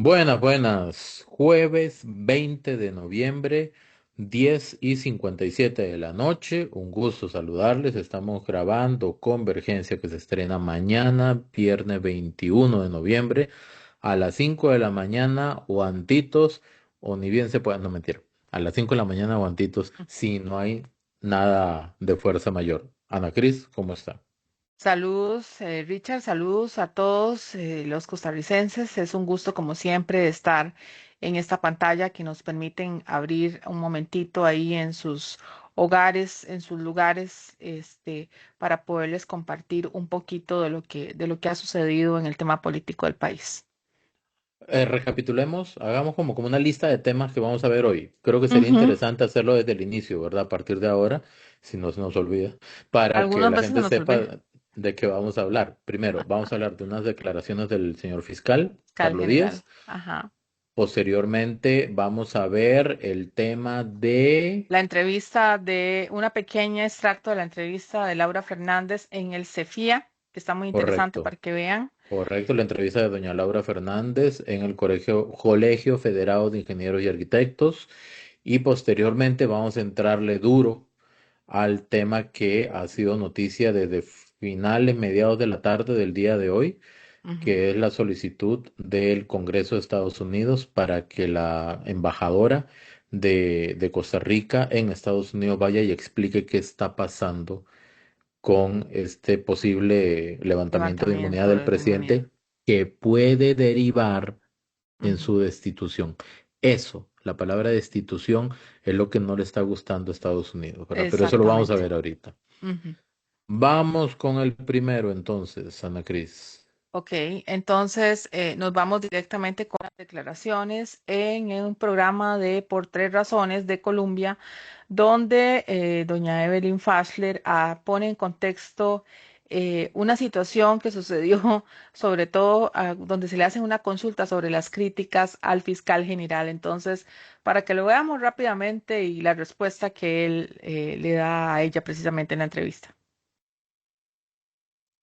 Buenas, buenas. Jueves 20 de noviembre, 10:57 de la noche. Un gusto saludarles. Estamos grabando Convergencia que se estrena mañana, viernes 21 de noviembre, a las 5 de la mañana o antitos, o ni bien se pueda, no mentira, a las 5 de la mañana o antitos, si no hay nada de fuerza mayor. Ana Cris, ¿cómo está? Saludos, Richard, saludos a todos los costarricenses. Es un gusto, como siempre, estar en esta pantalla que nos permiten abrir un momentito ahí en sus hogares, en sus lugares, para poderles compartir un poquito de lo que ha sucedido en el tema político del país. Recapitulemos, hagamos como una lista de temas que vamos a ver hoy. Creo que sería Ujú. interesante hacerlo desde el inicio, ¿verdad? A partir de ahora, si no se nos olvida, para que Algunas la veces se gente nos olvida. sepa de qué vamos a hablar. Primero, vamos a hablar de unas declaraciones del señor fiscal, Fiscal Carlos general. Díaz. Ajá. Posteriormente, vamos a ver el tema de... La entrevista de una pequeña extracto de la entrevista de Laura Fernández en el CEFIA, que está muy interesante Correcto, para que vean. correcto, la entrevista de doña Laura Fernández en el Colegio Federado de Ingenieros y Arquitectos. Y posteriormente vamos a entrarle duro al tema que ha sido noticia desde finales, mediados de la tarde del día de hoy, Ujú. que es la solicitud del Congreso de Estados Unidos para que la embajadora de Costa Rica en Estados Unidos vaya y explique qué está pasando con este posible levantamiento de inmunidad Levantamiento del de la inmunidad. presidente que puede derivar en Ujú. su destitución. Eso, la palabra destitución, es lo que no le está gustando a Estados Unidos, ¿verdad? Pero eso lo vamos a Exactamente. ver ahorita. Ujú. Vamos con el primero entonces, Ana Cris. Ok, entonces nos vamos directamente con las declaraciones en un programa de Por Tres Razones de Colombia, donde doña Evelyn Fasler pone en contexto una situación que sucedió, sobre todo donde se le hace una consulta sobre las críticas al fiscal general. Entonces, para que lo veamos rápidamente y la respuesta que él le da a ella precisamente en la entrevista.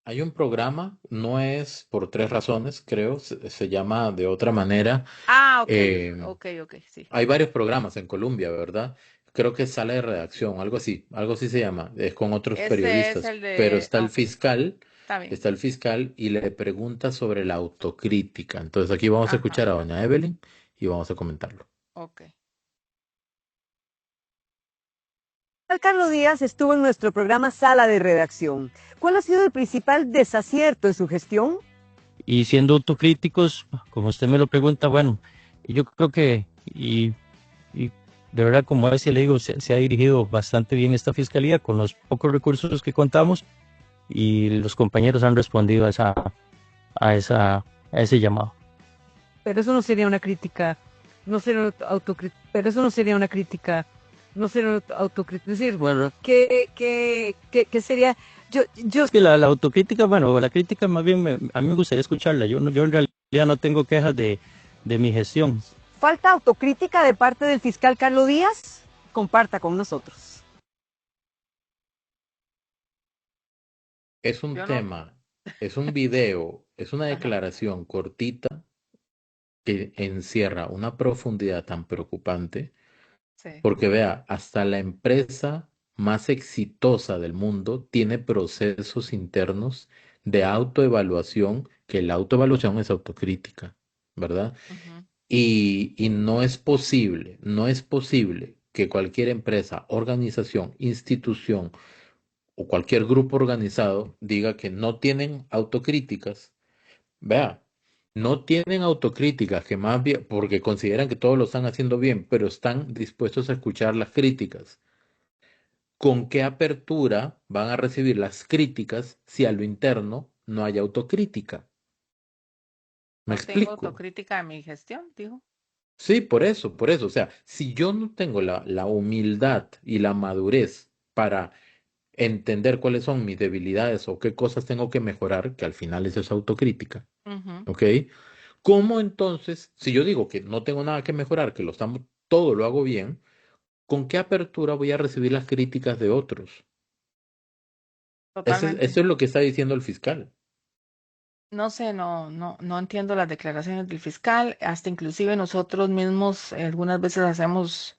Hay un programa, no es por tres razones, creo, se llama de otra manera. Ah, ok, eh, ok, ok, sí. Hay varios programas en Colombia, ¿verdad? Creo que es Sala de Redacción, algo así se llama, es con otros Ese es periodistas, el pero de... ah, ok, está bien. está el fiscal y le pregunta sobre la autocrítica. Entonces aquí vamos a Ajá, escuchar a doña Evelyn y vamos a comentarlo. ok. Carlos Díaz estuvo en nuestro programa Sala de Redacción. ¿Cuál ha sido el principal desacierto en su gestión? Y siendo autocríticos, como usted me lo pregunta, bueno, yo creo que, y de verdad, como a veces le digo, se ha dirigido bastante bien esta fiscalía con los pocos recursos que contamos y los compañeros han respondido a esa, a ese llamado. Pero eso no sería una crítica, no sería autocrítica, pero eso no sería una crítica, no sería autocrítica. Es decir, bueno, ¿qué sería? Yo Es que la autocrítica, bueno, la crítica más bien a mí me gustaría escucharla. Yo en realidad no tengo quejas de mi gestión. ¿Falta autocrítica de parte del fiscal Carlos Díaz? Comparta con nosotros. Es un Yo no... tema, es un video, es una Ajá, declaración cortita que encierra una profundidad tan preocupante. sí. Porque vea, hasta la empresa más exitosa del mundo tiene procesos internos de autoevaluación, que la autoevaluación es autocrítica, ¿verdad? Ujú. Y no es posible que cualquier empresa, organización, institución o cualquier grupo organizado diga que no tienen autocríticas. Vea, no tienen autocríticas, que más bien, porque consideran que todos lo están haciendo bien, pero están dispuestos a escuchar las críticas. ¿Con qué apertura van a recibir las críticas si a lo interno no hay autocrítica? ¿Me No tengo explico? autocrítica de mi gestión, dijo. Sí, por eso, por eso. O sea, si yo no tengo la humildad y la madurez para entender cuáles son mis debilidades o qué cosas tengo que mejorar, que al final eso es autocrítica, Ujú. ¿ok? ¿Cómo entonces, si yo digo que no tengo nada que mejorar, que todo lo hago bien, ¿con qué apertura voy a recibir las críticas de otros? Eso Totalmente. es lo que está diciendo el fiscal. No sé, no entiendo las declaraciones del fiscal. Hasta inclusive nosotros mismos algunas veces hacemos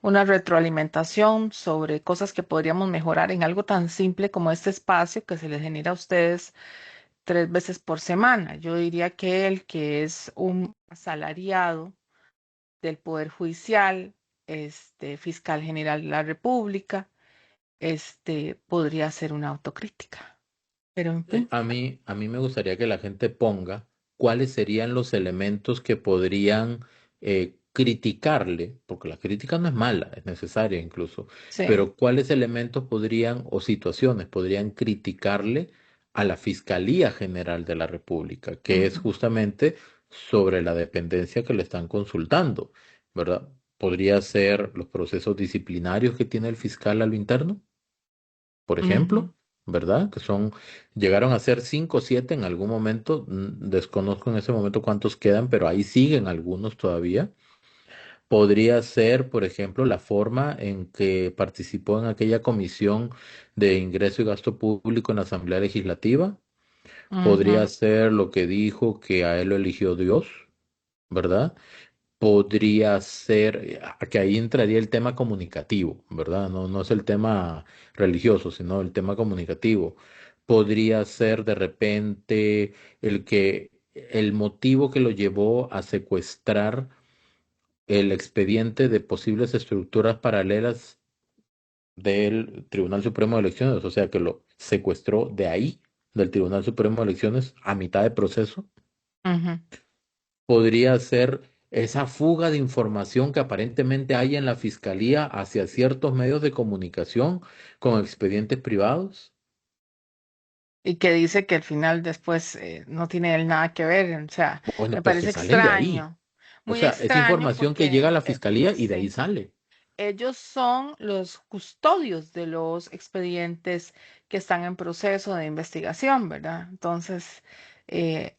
una retroalimentación sobre cosas que podríamos mejorar en algo tan simple como este espacio que se les genera a ustedes 3 veces por semana. Yo diría que el que es un asalariado del Poder Judicial, fiscal general de la República, podría hacer una autocrítica. Pero en fin. A mí me gustaría que la gente ponga cuáles serían los elementos que podrían criticarle, porque la crítica no es mala, es necesaria incluso, Sí. pero cuáles elementos podrían o situaciones podrían criticarle a la Fiscalía General de la República, que es Ujú, justamente sobre la dependencia que le están consultando, ¿verdad? Podría ser los procesos disciplinarios que tiene el fiscal a lo interno, por ujú. ejemplo, ¿verdad? Llegaron a ser 5 o 7 en algún momento, desconozco en ese momento cuántos quedan, pero ahí siguen algunos todavía. Podría ser, por ejemplo, la forma en que participó en aquella comisión de ingreso y gasto público en la Asamblea Legislativa. Podría Ujú, ser lo que dijo que a él lo eligió Dios, ¿verdad? Podría ser, que ahí entraría el tema comunicativo, ¿verdad? No es el tema religioso, sino el tema comunicativo. Podría ser de repente el motivo que lo llevó a secuestrar el expediente de posibles estructuras paralelas del Tribunal Supremo de Elecciones, o sea, que lo secuestró de ahí, del Tribunal Supremo de Elecciones, a mitad de proceso. ujú. Podría ser esa fuga de información que aparentemente hay en la fiscalía hacia ciertos medios de comunicación con expedientes privados. Y que dice que al final después no tiene él nada que ver. O sea, Bueno, me pues que parece salen de ahí. O muy sea, es extraño información que llega a porque la fiscalía y de ahí sí. sale. Ellos son los custodios de los expedientes que están en proceso de investigación, ¿verdad? Entonces,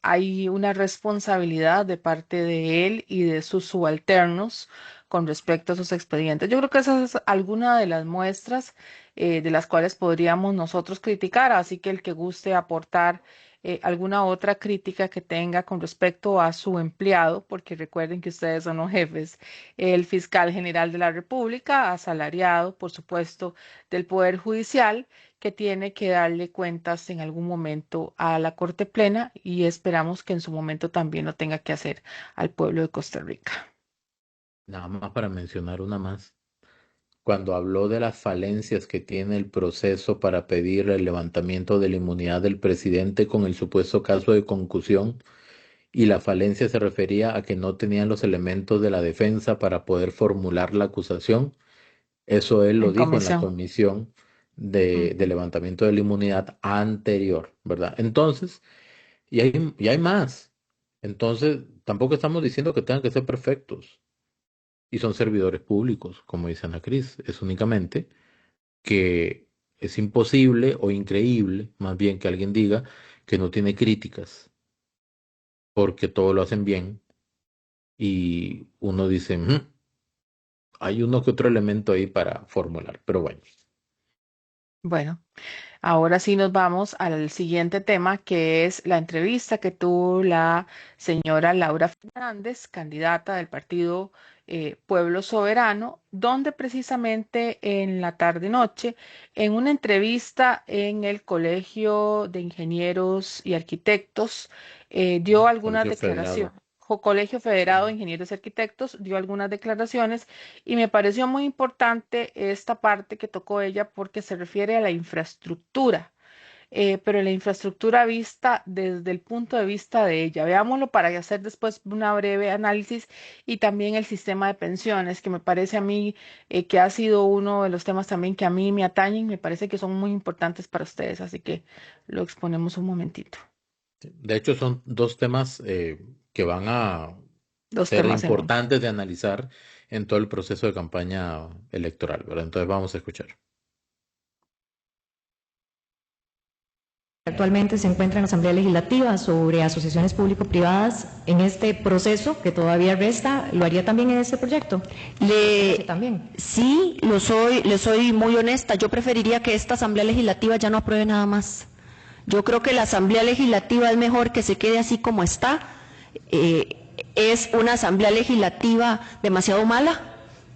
hay una responsabilidad de parte de él y de sus subalternos con respecto a sus expedientes. Yo creo que esa es alguna de las muestras de las cuales podríamos nosotros criticar, así que el que guste aportar alguna otra crítica que tenga con respecto a su empleado, porque recuerden que ustedes son los jefes, el fiscal general de la República, asalariado, por supuesto, del Poder Judicial, que tiene que darle cuentas en algún momento a la Corte Plena y esperamos que en su momento también lo tenga que hacer al pueblo de Costa Rica. Nada más para mencionar una más. Cuando habló de las falencias que tiene el proceso para pedir el levantamiento de la inmunidad del presidente con el supuesto caso de concusión, y la falencia se refería a que no tenían los elementos de la defensa para poder formular la acusación. Eso él lo En dijo en la comisión. comisión de Ujú. levantamiento de la inmunidad anterior, ¿verdad? Entonces, y hay más. Entonces, tampoco estamos diciendo que tengan que ser perfectos y son servidores públicos, como dice Ana Cris. Es únicamente que es imposible o increíble, más bien que alguien diga que no tiene críticas porque todo lo hacen bien y uno dice, hay uno que otro elemento ahí para formular, pero bueno. Bueno. Ahora sí nos vamos al siguiente tema, que es la entrevista que tuvo la señora Laura Fernández, candidata del partido Pueblo Soberano, donde precisamente en la tarde-noche, en una entrevista en el Colegio de Ingenieros y Arquitectos, dio algunas Colegio declaraciones. Federado. Colegio Federado de Ingenieros y Arquitectos dio algunas declaraciones y me pareció muy importante esta parte que tocó ella porque se refiere a la infraestructura, pero la infraestructura vista desde el punto de vista de ella. Veámoslo para hacer después una breve análisis y también el sistema de pensiones, que me parece a mí que ha sido uno de los temas también que a mí me atañen, me parece que son muy importantes para ustedes, así que lo exponemos un momentito. De hecho, son dos temas que van a Dos ser temas en uno. importantes de analizar en todo el proceso de campaña electoral, ¿verdad? Entonces vamos a escuchar. Actualmente se encuentra en la Asamblea Legislativa sobre asociaciones público-privadas. En este proceso que todavía resta, ¿lo haría también en este proyecto? También. Sí, le soy muy honesta. Yo preferiría que esta Asamblea Legislativa ya no apruebe nada más. Yo creo que la Asamblea Legislativa es mejor que se quede así como está. Es una Asamblea Legislativa demasiado mala,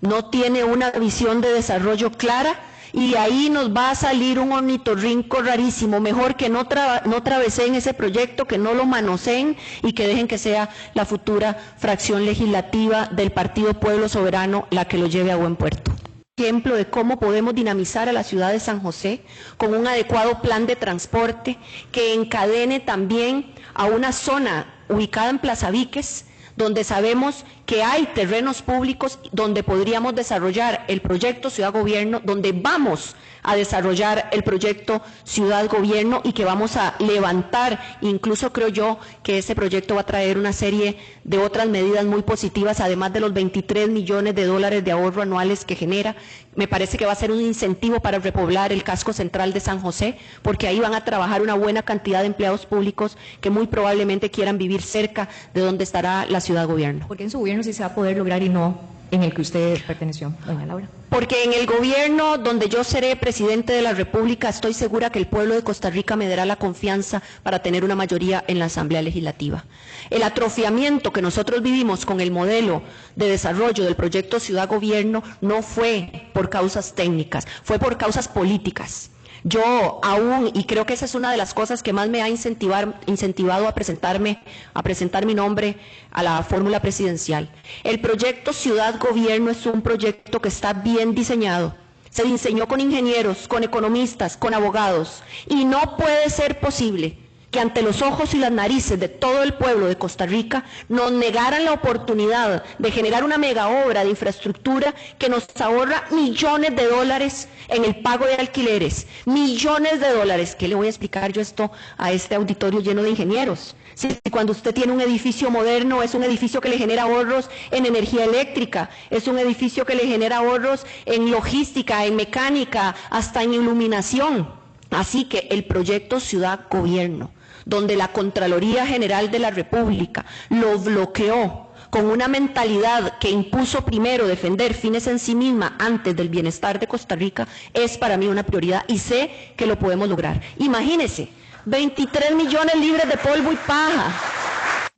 no tiene una visión de desarrollo clara, y ahí nos va a salir un ornitorrinco rarísimo. Mejor que no traveseen ese proyecto, que no lo manoseen y que dejen que sea la futura fracción legislativa del Partido Pueblo Soberano la que lo lleve a buen puerto. Ejemplo de cómo podemos dinamizar a la ciudad de San José con un adecuado plan de transporte que encadene también a una zona ubicada en Plaza Víquez, donde sabemos que hay terrenos públicos donde podríamos desarrollar el proyecto Ciudad-Gobierno, donde vamos a desarrollar el proyecto Ciudad-Gobierno y que vamos a levantar. Incluso creo yo que ese proyecto va a traer una serie de otras medidas muy positivas, además de los 23 millones de dólares de ahorro anuales que genera. Me parece que va a ser un incentivo para repoblar el casco central de San José, porque ahí van a trabajar una buena cantidad de empleados públicos que muy probablemente quieran vivir cerca de donde estará la Ciudad-Gobierno. Porque en su gobierno sí se va a poder lograr y no en el que usted perteneció, doña Laura. Porque en el gobierno donde yo seré presidente de la República, estoy segura que el pueblo de Costa Rica me dará la confianza para tener una mayoría en la Asamblea Legislativa. El atrofiamiento que nosotros vivimos con el modelo de desarrollo del proyecto Ciudad-Gobierno no fue por causas técnicas, fue por causas políticas. Yo aún, y creo que esa es una de las cosas que más me ha incentivado a presentar mi nombre a la fórmula presidencial. El proyecto Ciudad-Gobierno es un proyecto que está bien diseñado. Se diseñó con ingenieros, con economistas, con abogados, y no puede ser posible que ante los ojos y las narices de todo el pueblo de Costa Rica nos negaran la oportunidad de generar una mega obra de infraestructura que nos ahorra millones de dólares en el pago de alquileres, millones de dólares. ¿Qué le voy a explicar yo esto a este auditorio lleno de ingenieros? Si cuando usted tiene un edificio moderno, es un edificio que le genera ahorros en energía eléctrica, es un edificio que le genera ahorros en logística, en mecánica, hasta en iluminación. Así que el proyecto Ciudad-Gobierno, donde la Contraloría General de la República lo bloqueó con una mentalidad que impuso primero defender fines en sí misma antes del bienestar de Costa Rica, es para mí una prioridad y sé que lo podemos lograr. Imagínese, 23 millones libres de polvo y paja.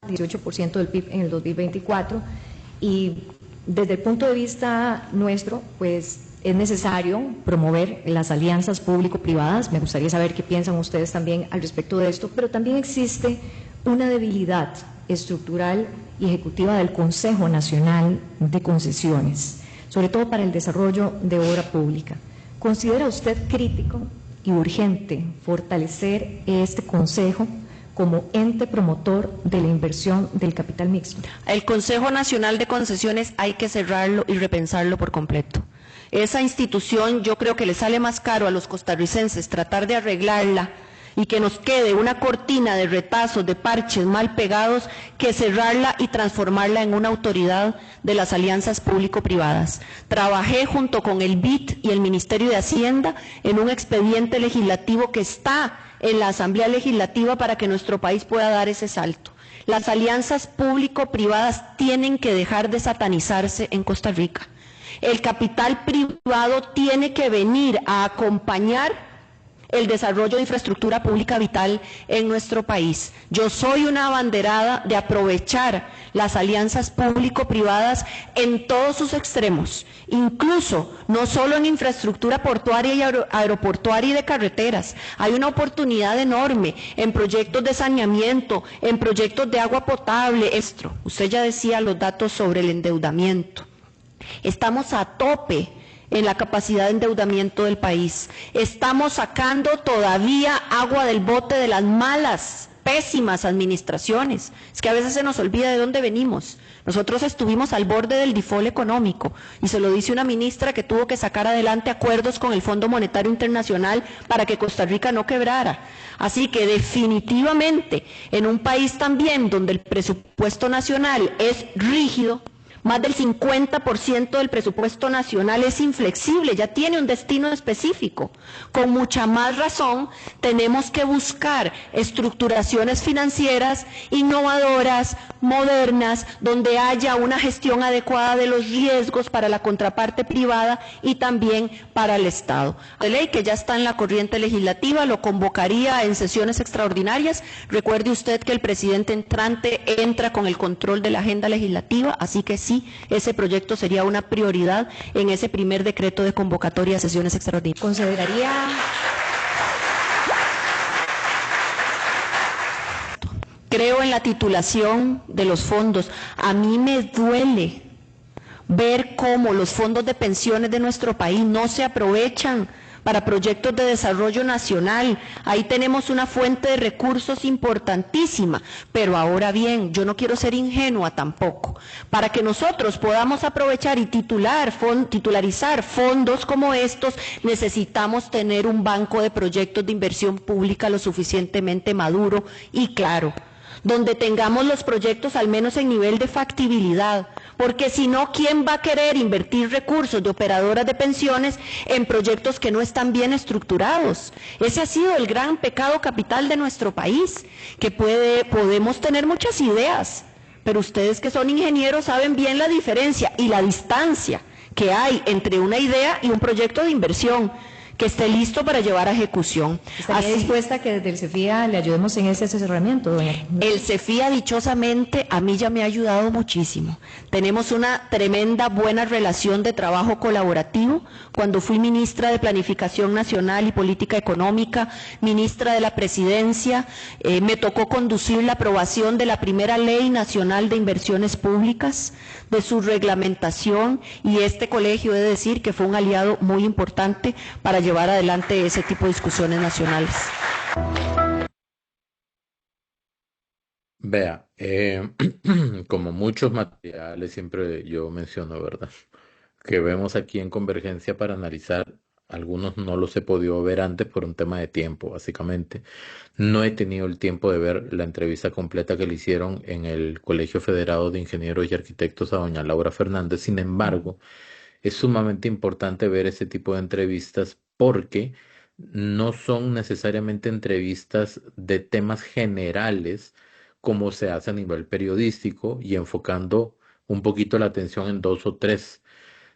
18% del PIB en el 2024, y desde el punto de vista nuestro, pues es necesario promover las alianzas público-privadas. Me gustaría saber qué piensan ustedes también al respecto de esto, pero también existe una debilidad estructural y ejecutiva del Consejo Nacional de Concesiones, sobre todo para el desarrollo de obra pública. ¿Considera usted crítico y urgente fortalecer este Consejo como ente promotor de la inversión del capital mixto? El Consejo Nacional de Concesiones hay que cerrarlo y repensarlo por completo. Esa institución yo creo que le sale más caro a los costarricenses tratar de arreglarla y que nos quede una cortina de retazos, de parches mal pegados, que cerrarla y transformarla en una autoridad de las alianzas público-privadas. Trabajé junto con el BID y el Ministerio de Hacienda en un expediente legislativo que está en la Asamblea Legislativa para que nuestro país pueda dar ese salto. Las alianzas público-privadas tienen que dejar de satanizarse en Costa Rica. El capital privado tiene que venir a acompañar el desarrollo de infraestructura pública vital en nuestro país. Yo soy una abanderada de aprovechar las alianzas público-privadas en todos sus extremos, incluso no solo en infraestructura portuaria y aeroportuaria y de carreteras. Hay una oportunidad enorme en proyectos de saneamiento, en proyectos de agua potable. Usted ya decía los datos sobre el endeudamiento. Estamos a tope en la capacidad de endeudamiento del país. Estamos sacando todavía agua del bote de las malas, pésimas administraciones. Es que a veces se nos olvida de dónde venimos. Nosotros estuvimos al borde del default económico, y se lo dice una ministra que tuvo que sacar adelante acuerdos con el Fondo Monetario Internacional para que Costa Rica no quebrara. Así que definitivamente, en un país también donde el presupuesto nacional es rígido, Más del 50% del presupuesto nacional es inflexible, ya tiene un destino específico. Con mucha más razón, tenemos que buscar estructuraciones financieras innovadoras, modernas, donde haya una gestión adecuada de los riesgos para la contraparte privada y también para el Estado. La ley que ya está en la corriente legislativa lo convocaría en sesiones extraordinarias. Recuerde usted que el presidente entrante entra con el control de la agenda legislativa, así que sí, ese proyecto sería una prioridad en ese primer decreto de convocatoria a sesiones extraordinarias. Consideraría. Creo en la titulación de los fondos. A mí me duele ver cómo los fondos de pensiones de nuestro país no se aprovechan para proyectos de desarrollo nacional. Ahí tenemos una fuente de recursos importantísima, pero ahora bien, yo no quiero ser ingenua tampoco. Para que nosotros podamos aprovechar y titularizar fondos como estos, necesitamos tener un banco de proyectos de inversión pública lo suficientemente maduro y claro, donde tengamos los proyectos al menos en nivel de factibilidad, porque si no, ¿quién va a querer invertir recursos de operadoras de pensiones en proyectos que no están bien estructurados? Ese ha sido el gran pecado capital de nuestro país, que podemos tener muchas ideas, pero ustedes que son ingenieros saben bien la diferencia y la distancia que hay entre una idea y un proyecto de inversión que esté listo para llevar a ejecución. ¿Estaría dispuesta a que desde el CEFIA le ayudemos en ese asesoramiento, doña? El CEFIA, dichosamente, a mí ya me ha ayudado muchísimo. Tenemos una tremenda buena relación de trabajo colaborativo. Cuando fui ministra de Planificación Nacional y Política Económica, ministra de la Presidencia, me tocó conducir la aprobación de la primera Ley Nacional de Inversiones Públicas, de su reglamentación, y este colegio, he de decir, que fue un aliado muy importante para llevar adelante ese tipo de discusiones nacionales. Vea, como muchos materiales, siempre yo menciono, ¿verdad? Que vemos aquí en Convergencia para analizar, algunos no los he podido ver antes por un tema de tiempo, básicamente. No he tenido el tiempo de ver la entrevista completa que le hicieron en el Colegio Federado de Ingenieros y Arquitectos a doña Laura Fernández. Sin embargo, es sumamente importante ver ese tipo de entrevistas porque no son necesariamente entrevistas de temas generales como se hace a nivel periodístico y enfocando un poquito la atención en dos o tres,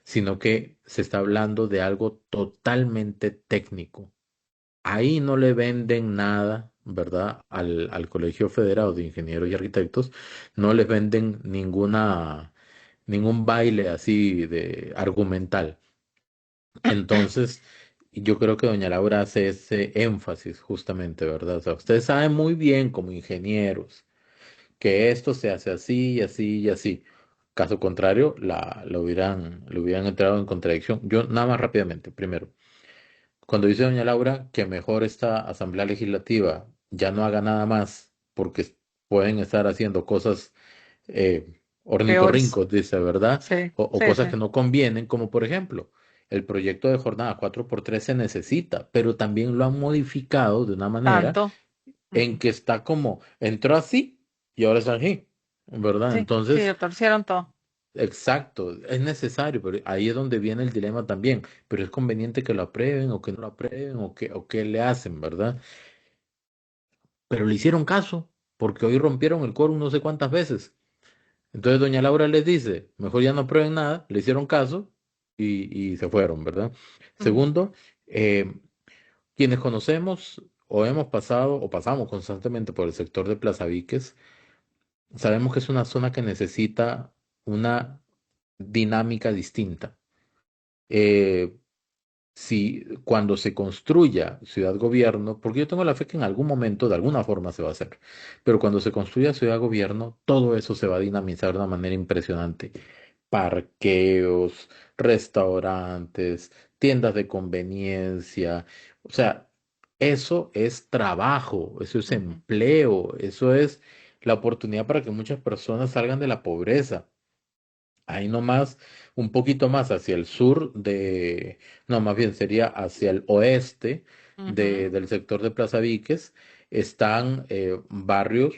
sino que se está hablando de algo totalmente técnico. Ahí no le venden nada, ¿verdad? Al Colegio Federado de Ingenieros y Arquitectos, no les venden ningún baile así de argumental. Entonces, yo creo que doña Laura hace ese énfasis justamente, ¿verdad? O sea, ustedes saben muy bien como ingenieros que esto se hace así y así y así. Caso contrario, lo hubieran entrado en contradicción. Yo nada más rápidamente, primero, cuando dice doña Laura que mejor esta Asamblea Legislativa ya no haga nada más porque pueden estar haciendo cosas Peores. ornitorrincos, dice, ¿verdad? Sí, O sí, cosas sí. que no convienen, como por ejemplo, el proyecto de jornada 4x3 se necesita, pero también lo han modificado de una manera Tanto. en Ujú. que está como, entró así y ahora es así, ¿verdad? Sí, sí, Entonces, lo torcieron todo. exacto, es necesario, pero ahí es donde viene el dilema también, pero es conveniente que lo aprueben o que no lo aprueben o qué le hacen, ¿verdad? Pero le hicieron caso, porque hoy rompieron el quórum no sé cuántas veces. Entonces doña Laura les dice, mejor ya no aprueben nada, le hicieron caso y se fueron, ¿verdad? Ujú. Segundo, quienes conocemos o hemos pasado o pasamos constantemente por el sector de Plaza Víquez, sabemos que es una zona que necesita una dinámica distinta. Eh, si cuando se construya ciudad gobierno, porque yo tengo la fe que en algún momento, de alguna forma, se va a hacer, pero cuando se construya ciudad gobierno, todo eso se va a dinamizar de una manera impresionante. Parqueos, restaurantes, tiendas de conveniencia, o sea, eso es trabajo, eso es Ujú. empleo, eso es la oportunidad para que muchas personas salgan de la pobreza. Ahí nomás, un poquito más hacia el sur no, más bien sería hacia el oeste Ujú. del sector de Plaza Víquez, están barrios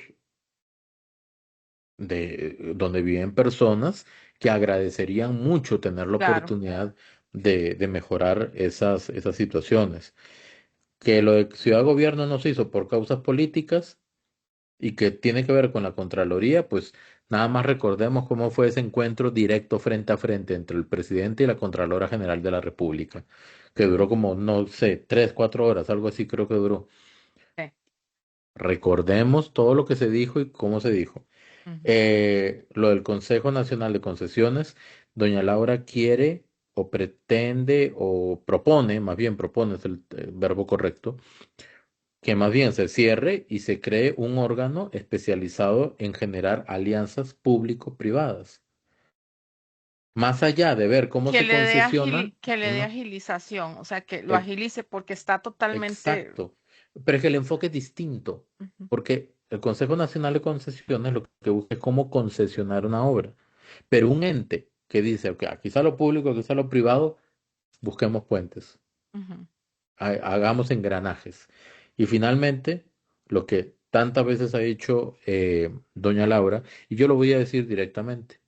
donde viven personas que agradecerían mucho tener la Claro, oportunidad de mejorar esas situaciones. Que lo de Ciudad Gobierno no se hizo por causas políticas y que tiene que ver con la Contraloría, pues nada más recordemos cómo fue ese encuentro directo frente a frente entre el presidente y la Contralora General de la República, que duró como, no sé, 3, 4 horas, algo así creo que duró. sí, Recordemos todo lo que se dijo y cómo se dijo. ujú, Lo del Consejo Nacional de Concesiones, doña Laura quiere o pretende o propone, más bien propone es el verbo correcto, que más bien se cierre y se cree un órgano especializado en generar alianzas público-privadas. Más allá de ver cómo se concesionan, que le dé no, agilización, o sea, que lo e- agilice porque está totalmente... exacto, pero es que el enfoque es distinto, Ujú, porque el Consejo Nacional de Concesiones lo que busca es cómo concesionar una obra, pero un ente que dice, ok, aquí está lo público, aquí está lo privado, busquemos puentes, ujú. hagamos engranajes. Y finalmente, lo que tantas veces ha dicho doña Laura, y yo lo voy a decir directamente,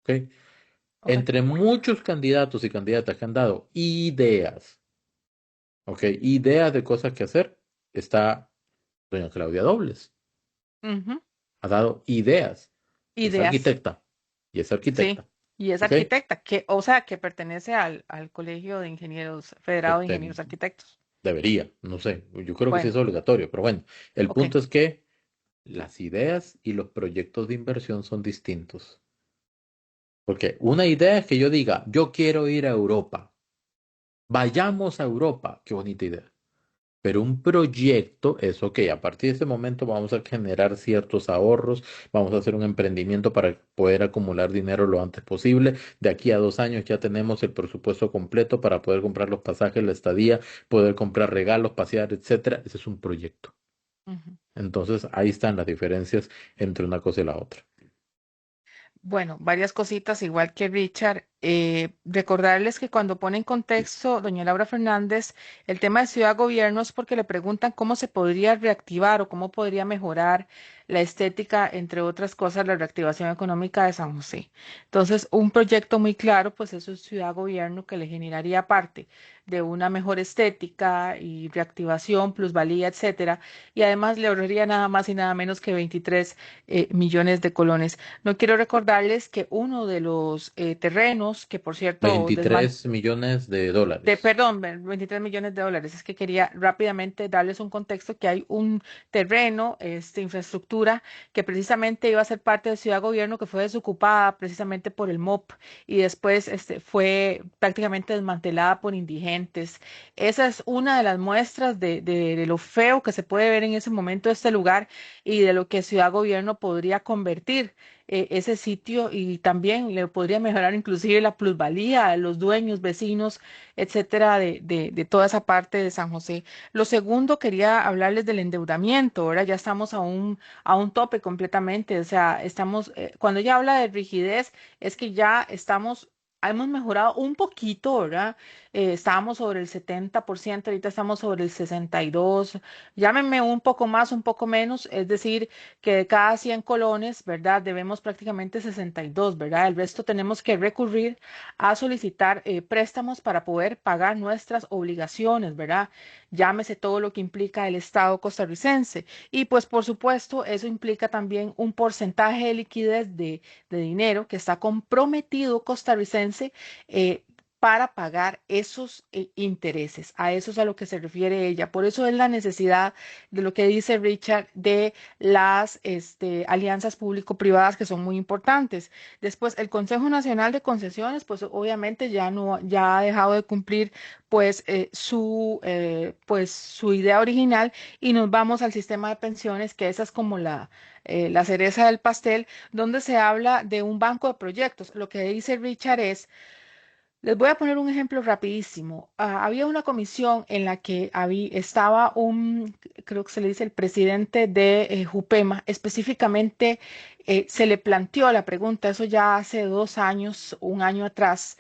¿ok? Entre Correcto. muchos candidatos y candidatas que han dado ideas, ¿ok? Ideas de cosas que hacer, está doña Claudia Dobles. Ujú. Ha dado ideas. Es Ideas, arquitecta. Y es sí. arquitecta, Y es ¿ok? arquitecta, que, o sea, que pertenece al Colegio de Ingenieros, Federado de Este, Ingenieros Arquitectos. debería, no sé, yo creo que sí Bueno, es obligatorio, pero bueno, el ok. punto es que las ideas y los proyectos de inversión son distintos. Porque una idea es que yo diga, yo quiero ir a Europa, vayamos a Europa, qué bonita idea. Pero un proyecto es, ok, a partir de este momento vamos a generar ciertos ahorros, vamos a hacer un emprendimiento para poder acumular dinero lo antes posible. De aquí a 2 años ya tenemos el presupuesto completo para poder comprar los pasajes, la estadía, poder comprar regalos, pasear, etcétera. Ese es un proyecto. Ujú. Entonces ahí están las diferencias entre una cosa y la otra. Bueno, varias cositas, igual que Richard. Recordarles que cuando pone en contexto doña Laura Fernández el tema de ciudad gobierno es porque le preguntan cómo se podría reactivar o cómo podría mejorar la estética, entre otras cosas, la reactivación económica de San José. Entonces, un proyecto muy claro, pues eso es ciudad gobierno que le generaría parte de una mejor estética y reactivación, plusvalía, etcétera, y además le ahorraría nada más y nada menos que 23 millones de colones. No quiero recordarles que uno de los terrenos, que por cierto, 23 millones de dólares. perdón, 23 millones de dólares, es que quería rápidamente darles un contexto que hay un terreno, infraestructura, que precisamente iba a ser parte de Ciudad Gobierno, que fue desocupada precisamente por el MOP y después fue prácticamente desmantelada por indigentes. Esa es una de las muestras de lo feo que se puede ver en ese momento este lugar y de lo que Ciudad Gobierno podría convertir ese sitio y también le podría mejorar inclusive la plusvalía a los dueños, vecinos, etcétera, de toda esa parte de San José. Lo segundo, quería hablarles del endeudamiento. Ahora ya estamos a un tope completamente. O sea, estamos, cuando ella habla de rigidez, es que ya estamos... Hemos mejorado un poquito, ¿verdad? Estábamos sobre el 70%, ahorita estamos sobre el 62%. Llámenme un poco más, un poco menos, es decir, que de cada 100 colones, ¿verdad? Debemos prácticamente 62, ¿verdad? El resto tenemos que recurrir a solicitar préstamos para poder pagar nuestras obligaciones, ¿verdad? Llámese todo lo que implica el Estado costarricense. Y pues por supuesto, eso implica también un porcentaje de liquidez de dinero que está comprometido costarricense. Para pagar esos intereses. A eso es a lo que se refiere ella. Por eso es la necesidad de lo que dice Richard de las alianzas público-privadas que son muy importantes. Después, el Consejo Nacional de Concesiones, pues obviamente ya no, ya ha dejado de cumplir pues su idea original y nos vamos al sistema de pensiones, que esa es como la cereza del pastel, donde se habla de un banco de proyectos. Lo que dice Richard es les voy a poner un ejemplo rapidísimo. Había una comisión en la que estaba creo que se le dice el presidente de Jupema, específicamente se le planteó la pregunta, eso ya hace 2 años, un año atrás,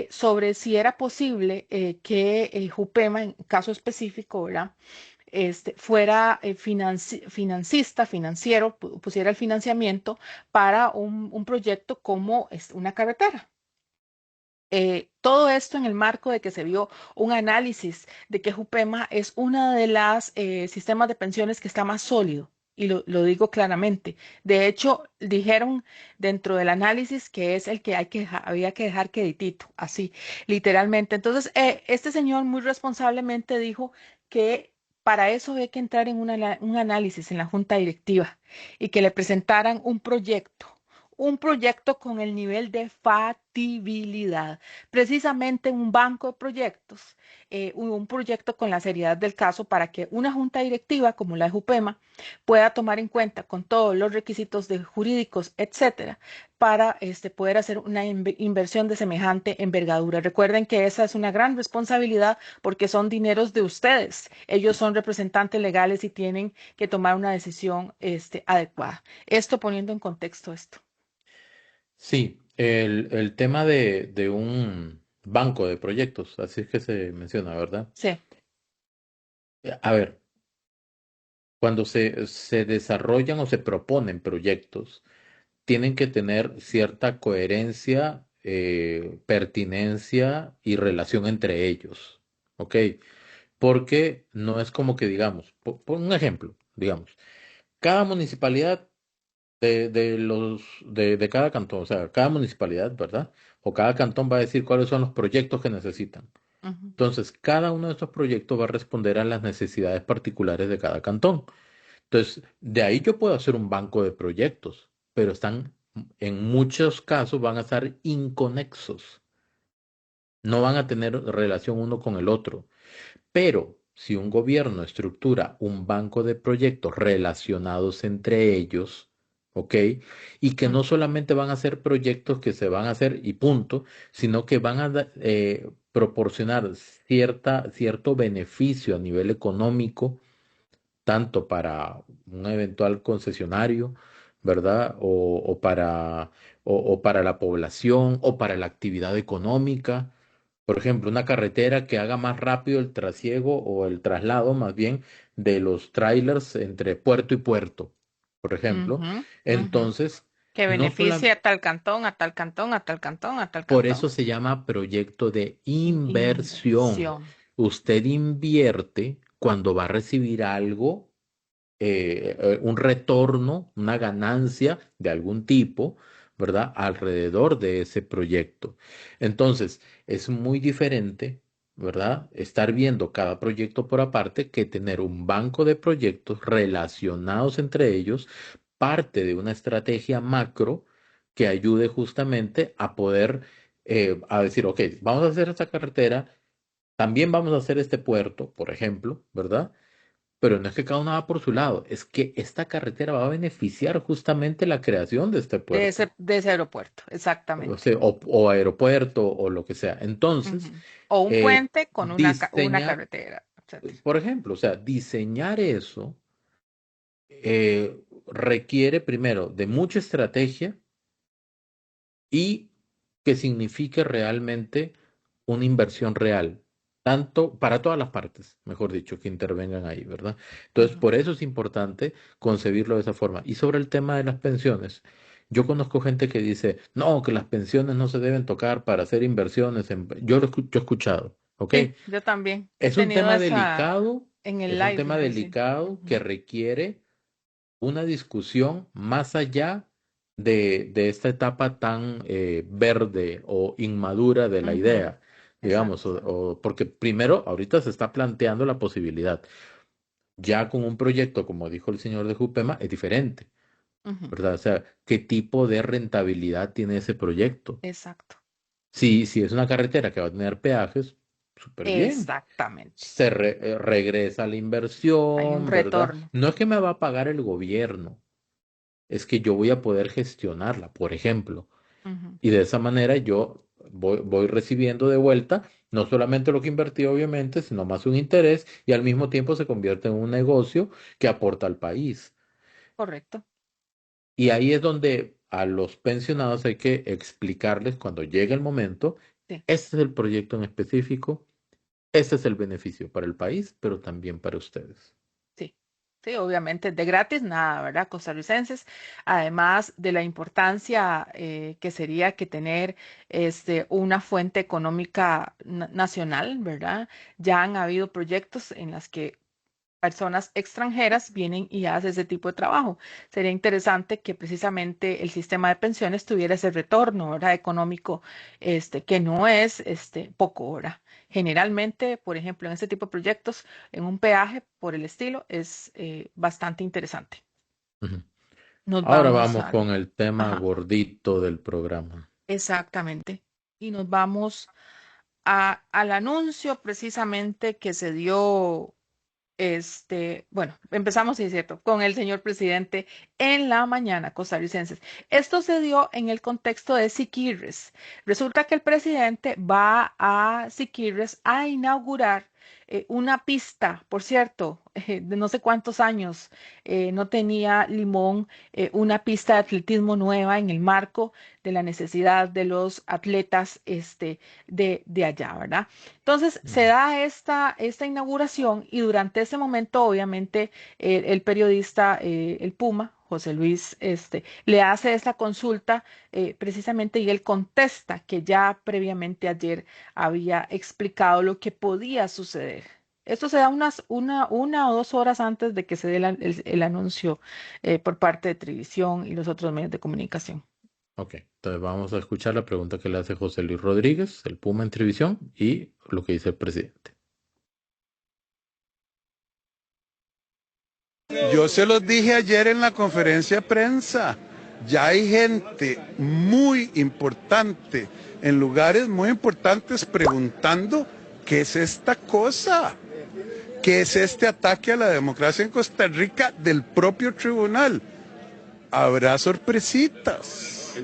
sobre si era posible que Jupema, en caso específico, ¿verdad? fuera financiero, pusiera el financiamiento para un proyecto como una carretera. Todo esto en el marco de que se vio un análisis de que Jupema es una de las sistemas de pensiones que está más sólido. Y lo digo claramente. De hecho, dijeron dentro del análisis que es el que había que dejar queditito, así, literalmente. Entonces, este señor muy responsablemente dijo que para eso había que entrar en un análisis en la junta directiva y que le presentaran un proyecto con el nivel de factibilidad, precisamente un banco de proyectos, un proyecto con la seriedad del caso para que una junta directiva como la de Jupema pueda tomar en cuenta con todos los requisitos de jurídicos, etcétera, para poder hacer una inversión de semejante envergadura. Recuerden que esa es una gran responsabilidad porque son dineros de ustedes. Ellos son representantes legales y tienen que tomar una decisión adecuada. Esto poniendo en contexto esto. Sí, el tema de un banco de proyectos, así es que se menciona, ¿verdad? Sí. A ver, cuando se desarrollan o se proponen proyectos, tienen que tener cierta coherencia, pertinencia y relación entre ellos, ¿ok? Porque no es como que digamos, por un ejemplo, digamos, cada municipalidad de cada cantón, o sea, cada municipalidad, ¿verdad? O cada cantón va a decir cuáles son los proyectos que necesitan. Ujú. Entonces, cada uno de estos proyectos va a responder a las necesidades particulares de cada cantón. Entonces, de ahí yo puedo hacer un banco de proyectos, pero en muchos casos van a estar inconexos, no van a tener relación uno con el otro. Pero si un gobierno estructura un banco de proyectos relacionados entre ellos, ¿ok? Y que no solamente van a ser proyectos que se van a hacer y punto, sino que van a proporcionar cierto beneficio a nivel económico, tanto para un eventual concesionario, ¿verdad? O para la población o para la actividad económica. Por ejemplo, una carretera que haga más rápido el trasiego o el traslado más bien de los trailers entre puerto y puerto, por ejemplo. Ujú, ujú. Entonces, Que no beneficie solamente, a tal cantón, a tal cantón, a tal cantón, a tal por cantón. eso se llama proyecto de inversión. Inversión. Usted invierte cuando va a recibir algo, un retorno, una ganancia de algún tipo, ¿verdad? Alrededor de ese proyecto. Entonces, es muy diferente, ¿verdad? Estar viendo cada proyecto por aparte que tener un banco de proyectos relacionados entre ellos, parte de una estrategia macro que ayude justamente a poder, a decir, ok, vamos a hacer esta carretera, también vamos a hacer este puerto, por ejemplo, ¿verdad? Pero no es que cada uno va por su lado, es que esta carretera va a beneficiar justamente la creación de este puerto, De ese aeropuerto, o exactamente. sea, o aeropuerto o lo que sea. Entonces, Ujú. O un puente con una diseñar, carretera, etcétera. por ejemplo, o sea, diseñar eso requiere primero de mucha estrategia y que signifique realmente una inversión real, tanto para todas las partes, mejor dicho, que intervengan ahí, ¿verdad? Entonces, Ujú. por eso es importante concebirlo de esa forma. Y sobre el tema de las pensiones, yo conozco gente que dice, no, que las pensiones no se deben tocar para hacer inversiones. Yo he escuchado, ¿ok? Sí, yo también he Es un tenido tema esa delicado, en el es un live, tema inclusive. delicado que Ujú. requiere una discusión más allá de esta etapa tan verde o inmadura de la Ujú. idea, digamos, Exacto. porque primero, ahorita se está planteando la posibilidad. Ya con un proyecto, como dijo el señor de Jupema, es diferente, Ujú. ¿verdad? O sea, ¿qué tipo de rentabilidad tiene ese proyecto? Exacto. Si es una carretera que va a tener peajes, súper bien. Exactamente. Regresa la Hay un inversión, ¿verdad? retorno. No es que me va a pagar el gobierno, es que yo voy a poder gestionarla, por ejemplo. Ujú. Y de esa manera yo voy recibiendo de vuelta no solamente lo que invertí, obviamente, sino más un interés y al mismo tiempo se convierte en un negocio que aporta al país. Correcto. Y ahí es donde a los pensionados hay que explicarles cuando llegue el momento, Sí. este es el proyecto en específico, este es el beneficio para el país, pero también para ustedes. Sí, obviamente, de gratis nada, ¿verdad? Costarricenses, además de la importancia que sería que tener una fuente económica nacional, ¿verdad? Ya han habido proyectos en las que personas extranjeras vienen y hacen ese tipo de trabajo. Sería interesante que precisamente el sistema de pensiones tuviera ese retorno, ¿verdad? Económico, que no es poco, ¿verdad? Generalmente, por ejemplo, en este tipo de proyectos, en un peaje por el estilo, es bastante interesante. Ujú. Nos Ahora vamos vamos al, con el tema ajá, gordito del programa. exactamente. Y nos vamos al anuncio precisamente que se dio. Bueno, empezamos, sí es cierto, con el señor presidente en la mañana, costarricenses. Esto se dio en el contexto de Siquirres. Resulta que el presidente va a Siquirres a inaugurar una pista, por cierto, de no sé cuántos años no tenía Limón una pista de atletismo nueva en el marco de la necesidad de los atletas de allá, ¿verdad? Entonces se Ujú. da esta inauguración y durante ese momento, obviamente, el periodista, el Puma, José Luis, le hace esta consulta precisamente y él contesta que ya previamente ayer había explicado lo que podía suceder. Esto se da una o 2 horas antes de que se dé el anuncio por parte de Televisión y los otros medios de comunicación. Ok, entonces vamos a escuchar la pregunta que le hace José Luis Rodríguez, el Puma en televisión, y lo que dice el presidente. Yo se los dije ayer en la conferencia de prensa. Ya hay gente muy importante en lugares muy importantes preguntando qué es esta cosa, qué es este ataque a la democracia en Costa Rica del propio tribunal. Habrá sorpresitas.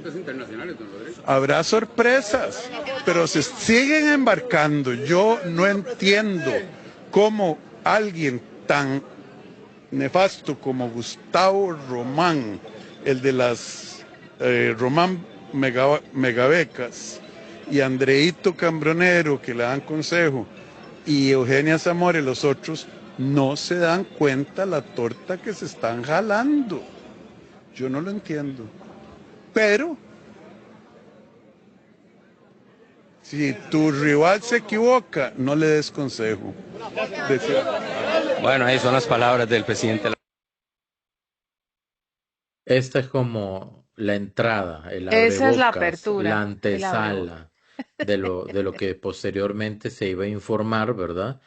Habrá sorpresas, pero se siguen embarcando. Yo no entiendo cómo alguien tan nefasto como Gustavo Román, el de las Román Megabecas, y Andreito Cambronero, que le dan consejo, y Eugenia Zamora y los otros, no se dan cuenta la torta que se están jalando. Yo no lo entiendo. Pero si tu rival se equivoca, no le des consejo. Bueno, ahí son las palabras del presidente. Esta es como la entrada, el Esa es la abrebocas, la apertura, el abre. antesala de lo que posteriormente se iba a informar, ¿verdad?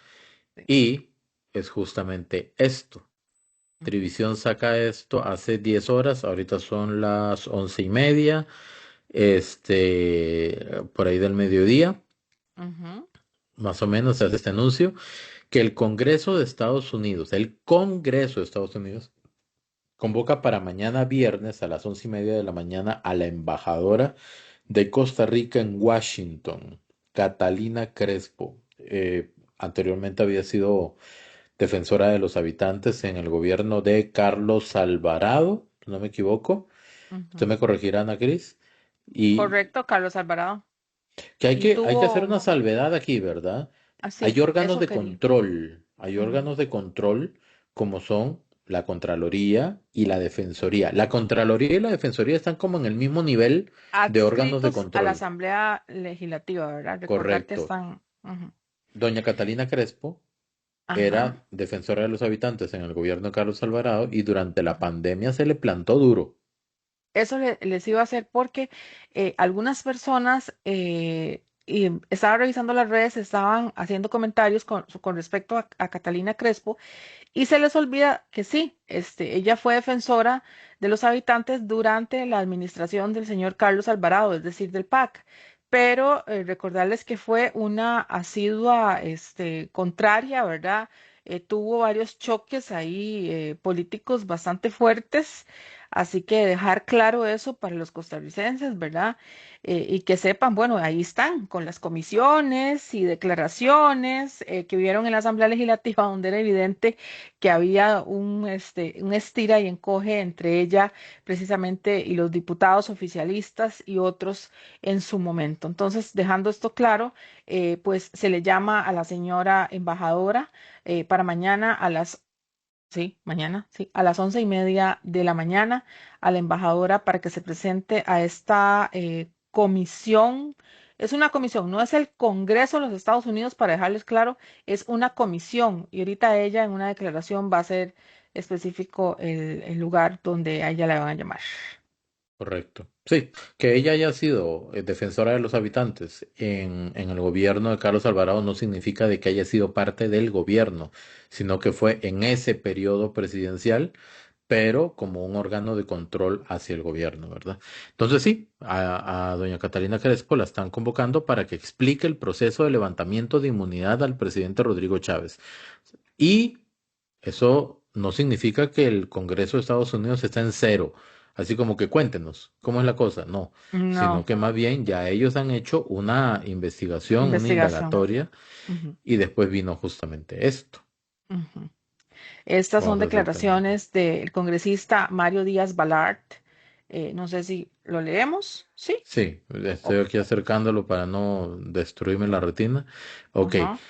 Sí. Y es justamente esto. Trivisión saca esto hace 10 horas, ahorita son las 11:30, por ahí del mediodía, Ujú. más o menos se hace este anuncio, que el Congreso de Estados Unidos, convoca para mañana viernes a las 11:30 de la mañana a la embajadora de Costa Rica en Washington, Catalina Crespo. Anteriormente había sido defensora de los habitantes en el gobierno de Carlos Alvarado, si no me equivoco. Usted me Ujú. corregirá, Ana Cris. Y Correcto, Carlos Alvarado. que hay Y que, hay que hacer una tuvo, salvedad aquí, ¿verdad? así, Hay órganos eso de quería. control, hay Ujú. órganos de control como son la Contraloría y la Defensoría. La Contraloría y la Defensoría están como en el mismo nivel de órganos de Adscritos a la control. Asamblea Legislativa, ¿verdad? Recordar que Correcto. están. Ujú. Doña Catalina Crespo Ajá. era defensora de los habitantes en el gobierno de Carlos Alvarado y durante la pandemia se le plantó duro. Eso les iba a hacer porque algunas personas, y estaba revisando las redes, estaban haciendo comentarios con respecto a Catalina Crespo y se les olvida que sí, ella fue defensora de los habitantes durante la administración del señor Carlos Alvarado, es decir, del PAC. Pero recordarles que fue una asidua, contraria, ¿verdad? Tuvo varios choques ahí políticos bastante fuertes, así que dejar claro eso para los costarricenses, ¿verdad? Y que sepan, bueno, ahí están con las comisiones y declaraciones que vieron en la Asamblea Legislativa, donde era evidente que había un estira y encoge entre ella precisamente y los diputados oficialistas y otros en su momento. Entonces, dejando esto claro, pues se le llama a la señora embajadora para mañana a las Sí, mañana, sí, a las 11:30 de la mañana, a la embajadora para que se presente a esta comisión. Es una comisión, no es el Congreso de los Estados Unidos, para dejarles claro, es una comisión. Y ahorita ella en una declaración va a ser específico el lugar donde a ella la van a llamar. Correcto. Sí, que ella haya sido defensora de los habitantes en el gobierno de Carlos Alvarado no significa de que haya sido parte del gobierno, sino que fue en ese periodo presidencial, pero como un órgano de control hacia el gobierno, ¿verdad? Entonces sí, a doña Catalina Crespo la están convocando para que explique el proceso de levantamiento de inmunidad al presidente Rodrigo Chávez. Y eso no significa que el Congreso de Estados Unidos está en cero, así como que cuéntenos cómo es la cosa, no, sino No, que más bien ya ellos han hecho una investigación, una investigación. indagatoria Ujú, y después vino justamente esto. ujú. Estas son Vamos a hacer también. declaraciones del congresista Mario Díaz Balart. No sé si lo leemos. Sí. Sí, estoy O- aquí acercándolo para no destruirme la retina. Ok, ajá,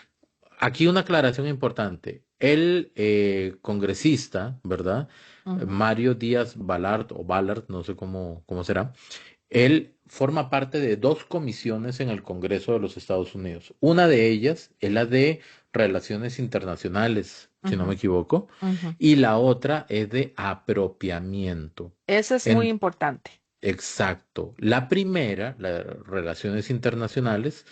aquí una aclaración importante. El congresista, ¿verdad? ujú, Mario Díaz Balart o Ballard, no sé cómo será. Él forma parte de dos comisiones en el Congreso de los Estados Unidos. Una de ellas es la de Relaciones Internacionales, si no ujú, me equivoco, ujú. y la otra es de apropiamiento. Eso es muy En, importante. exacto. La primera, las Relaciones Internacionales,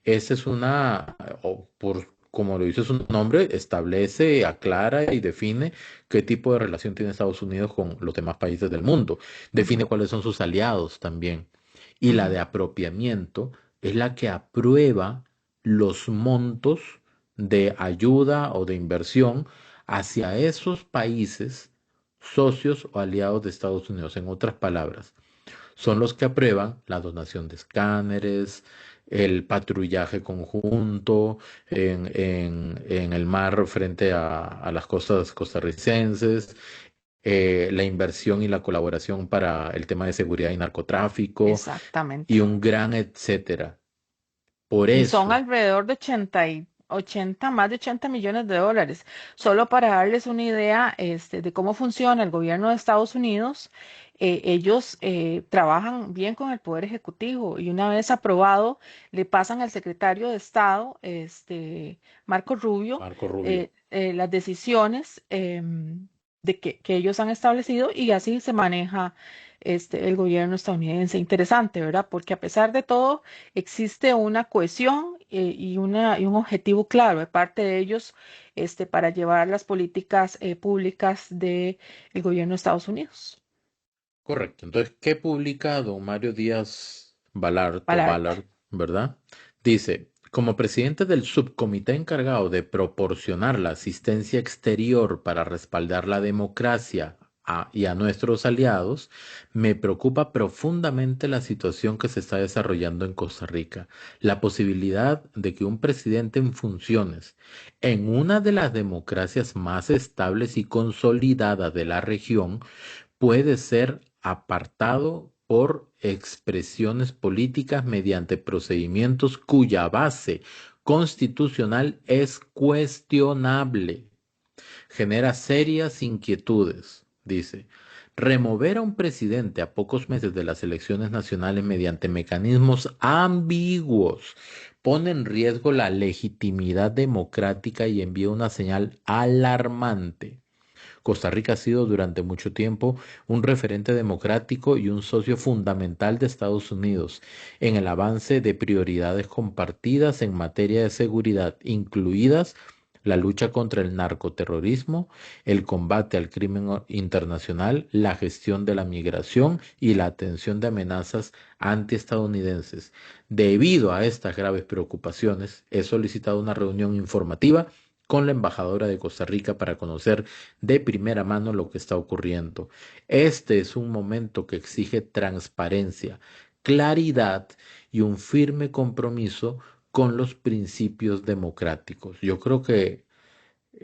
esa es una, o por como lo dice su nombre, establece, aclara y define qué tipo de relación tiene Estados Unidos con los demás países del mundo. Define Ujú, cuáles son sus aliados también. Y la ujú, de apropiamiento es la que aprueba los montos de ayuda o de inversión hacia esos países socios o aliados de Estados Unidos. En otras palabras, son los que aprueban la donación de escáneres, el patrullaje conjunto en el mar frente a las costas costarricenses, la inversión y la colaboración para el tema de seguridad y narcotráfico exactamente. y un gran etcétera. Por Y son eso, alrededor de 80, más de 80 millones de dólares. Solo para darles una idea, de cómo funciona el gobierno de Estados Unidos, ellos trabajan bien con el Poder Ejecutivo y una vez aprobado, le pasan al secretario de Estado, Marco Rubio, Marco Rubio. las decisiones que ellos han establecido y así se maneja el gobierno estadounidense. Interesante, ¿verdad? Porque a pesar de todo, existe una cohesión y un objetivo claro de parte de ellos para llevar las políticas públicas del gobierno de Estados Unidos. Correcto. Entonces, ¿qué publica don Mario Díaz Balart o Ballard. Ballard, verdad? Dice, como presidente del subcomité encargado de proporcionar la asistencia exterior para respaldar la democracia y a nuestros aliados, me preocupa profundamente la situación que se está desarrollando en Costa Rica. La posibilidad de que un presidente en funciones en una de las democracias más estables y consolidadas de la región puede ser apartado por expresiones políticas mediante procedimientos cuya base constitucional es cuestionable. Genera serias inquietudes, dice. Remover a un presidente a pocos meses de las elecciones nacionales mediante mecanismos ambiguos pone en riesgo la legitimidad democrática y envía una señal alarmante. Costa Rica ha sido durante mucho tiempo un referente democrático y un socio fundamental de Estados Unidos en el avance de prioridades compartidas en materia de seguridad, incluidas la lucha contra el narcoterrorismo, el combate al crimen internacional, la gestión de la migración y la atención de amenazas antiestadounidenses. Debido a estas graves preocupaciones, he solicitado una reunión informativa con la embajadora de Costa Rica para conocer de primera mano lo que está ocurriendo. Este es un momento que exige transparencia, claridad y un firme compromiso con los principios democráticos. Yo creo que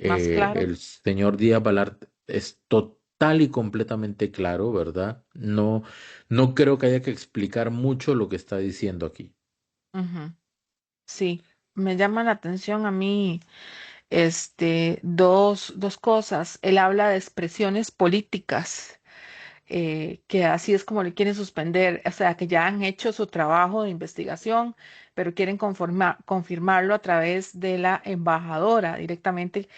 Más claro. el señor Díaz Balart es total y completamente claro, ¿verdad? No, no creo que haya que explicar mucho lo que está diciendo aquí. Ujú. Sí, me llama la atención a mí dos cosas. Él habla de expresiones políticas, que así es como le quieren suspender, o sea, que ya han hecho su trabajo de investigación, pero quieren confirmarlo a través de la embajadora directamente.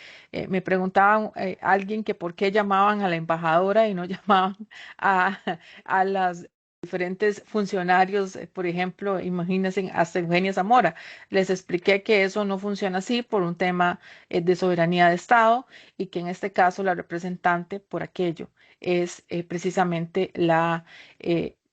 Me preguntaban alguien que por qué llamaban a la embajadora y no llamaban a, a las diferentes funcionarios, por ejemplo, imagínense hasta Eugenia Zamora. Les expliqué que eso no funciona así por un tema de soberanía de Estado y que en este caso la representante por aquello es precisamente la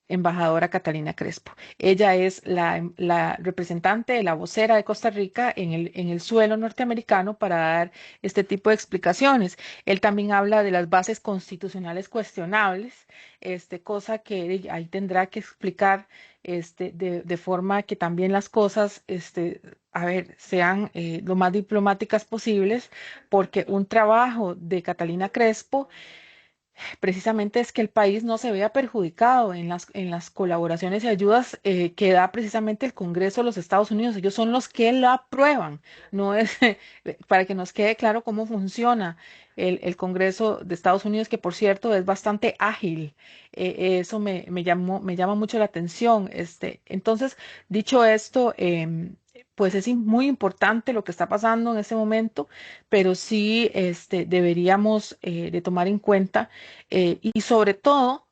embajadora Catalina Crespo. Ella es la representante, la vocera de Costa Rica en el suelo norteamericano para dar este tipo de explicaciones. Él también habla de las bases constitucionales cuestionables, cosa que ahí tendrá que explicar de forma que también las cosas a ver, sean lo más diplomáticas posibles, porque un trabajo de Catalina Crespo precisamente es que el país no se vea perjudicado en las colaboraciones y ayudas que da precisamente el Congreso de los Estados Unidos. Ellos son los que la aprueban. No es para que nos quede claro cómo funciona el Congreso de Estados Unidos, que por cierto es bastante ágil. Eso me llama mucho la atención. Entonces, dicho esto, pues es muy importante lo que está pasando en este momento, pero sí deberíamos de tomar en cuenta y sobre todo,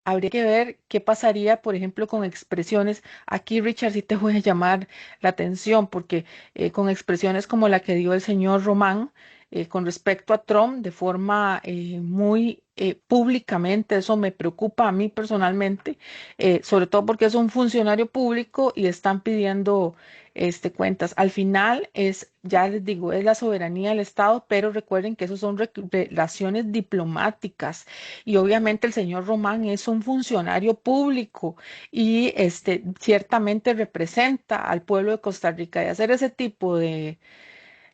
habría que ver qué pasaría, por ejemplo, con expresiones. Aquí, Richard, sí te voy a llamar la atención, porque con expresiones como la que dio el señor Román con respecto a Trump de forma muy públicamente, eso me preocupa a mí personalmente, sobre todo porque es un funcionario público y están pidiendo cuentas. Al final es, ya les digo, es la soberanía del Estado, pero recuerden que eso son relaciones diplomáticas y obviamente el señor Román es un funcionario público y ciertamente representa al pueblo de Costa Rica y hacer ese tipo de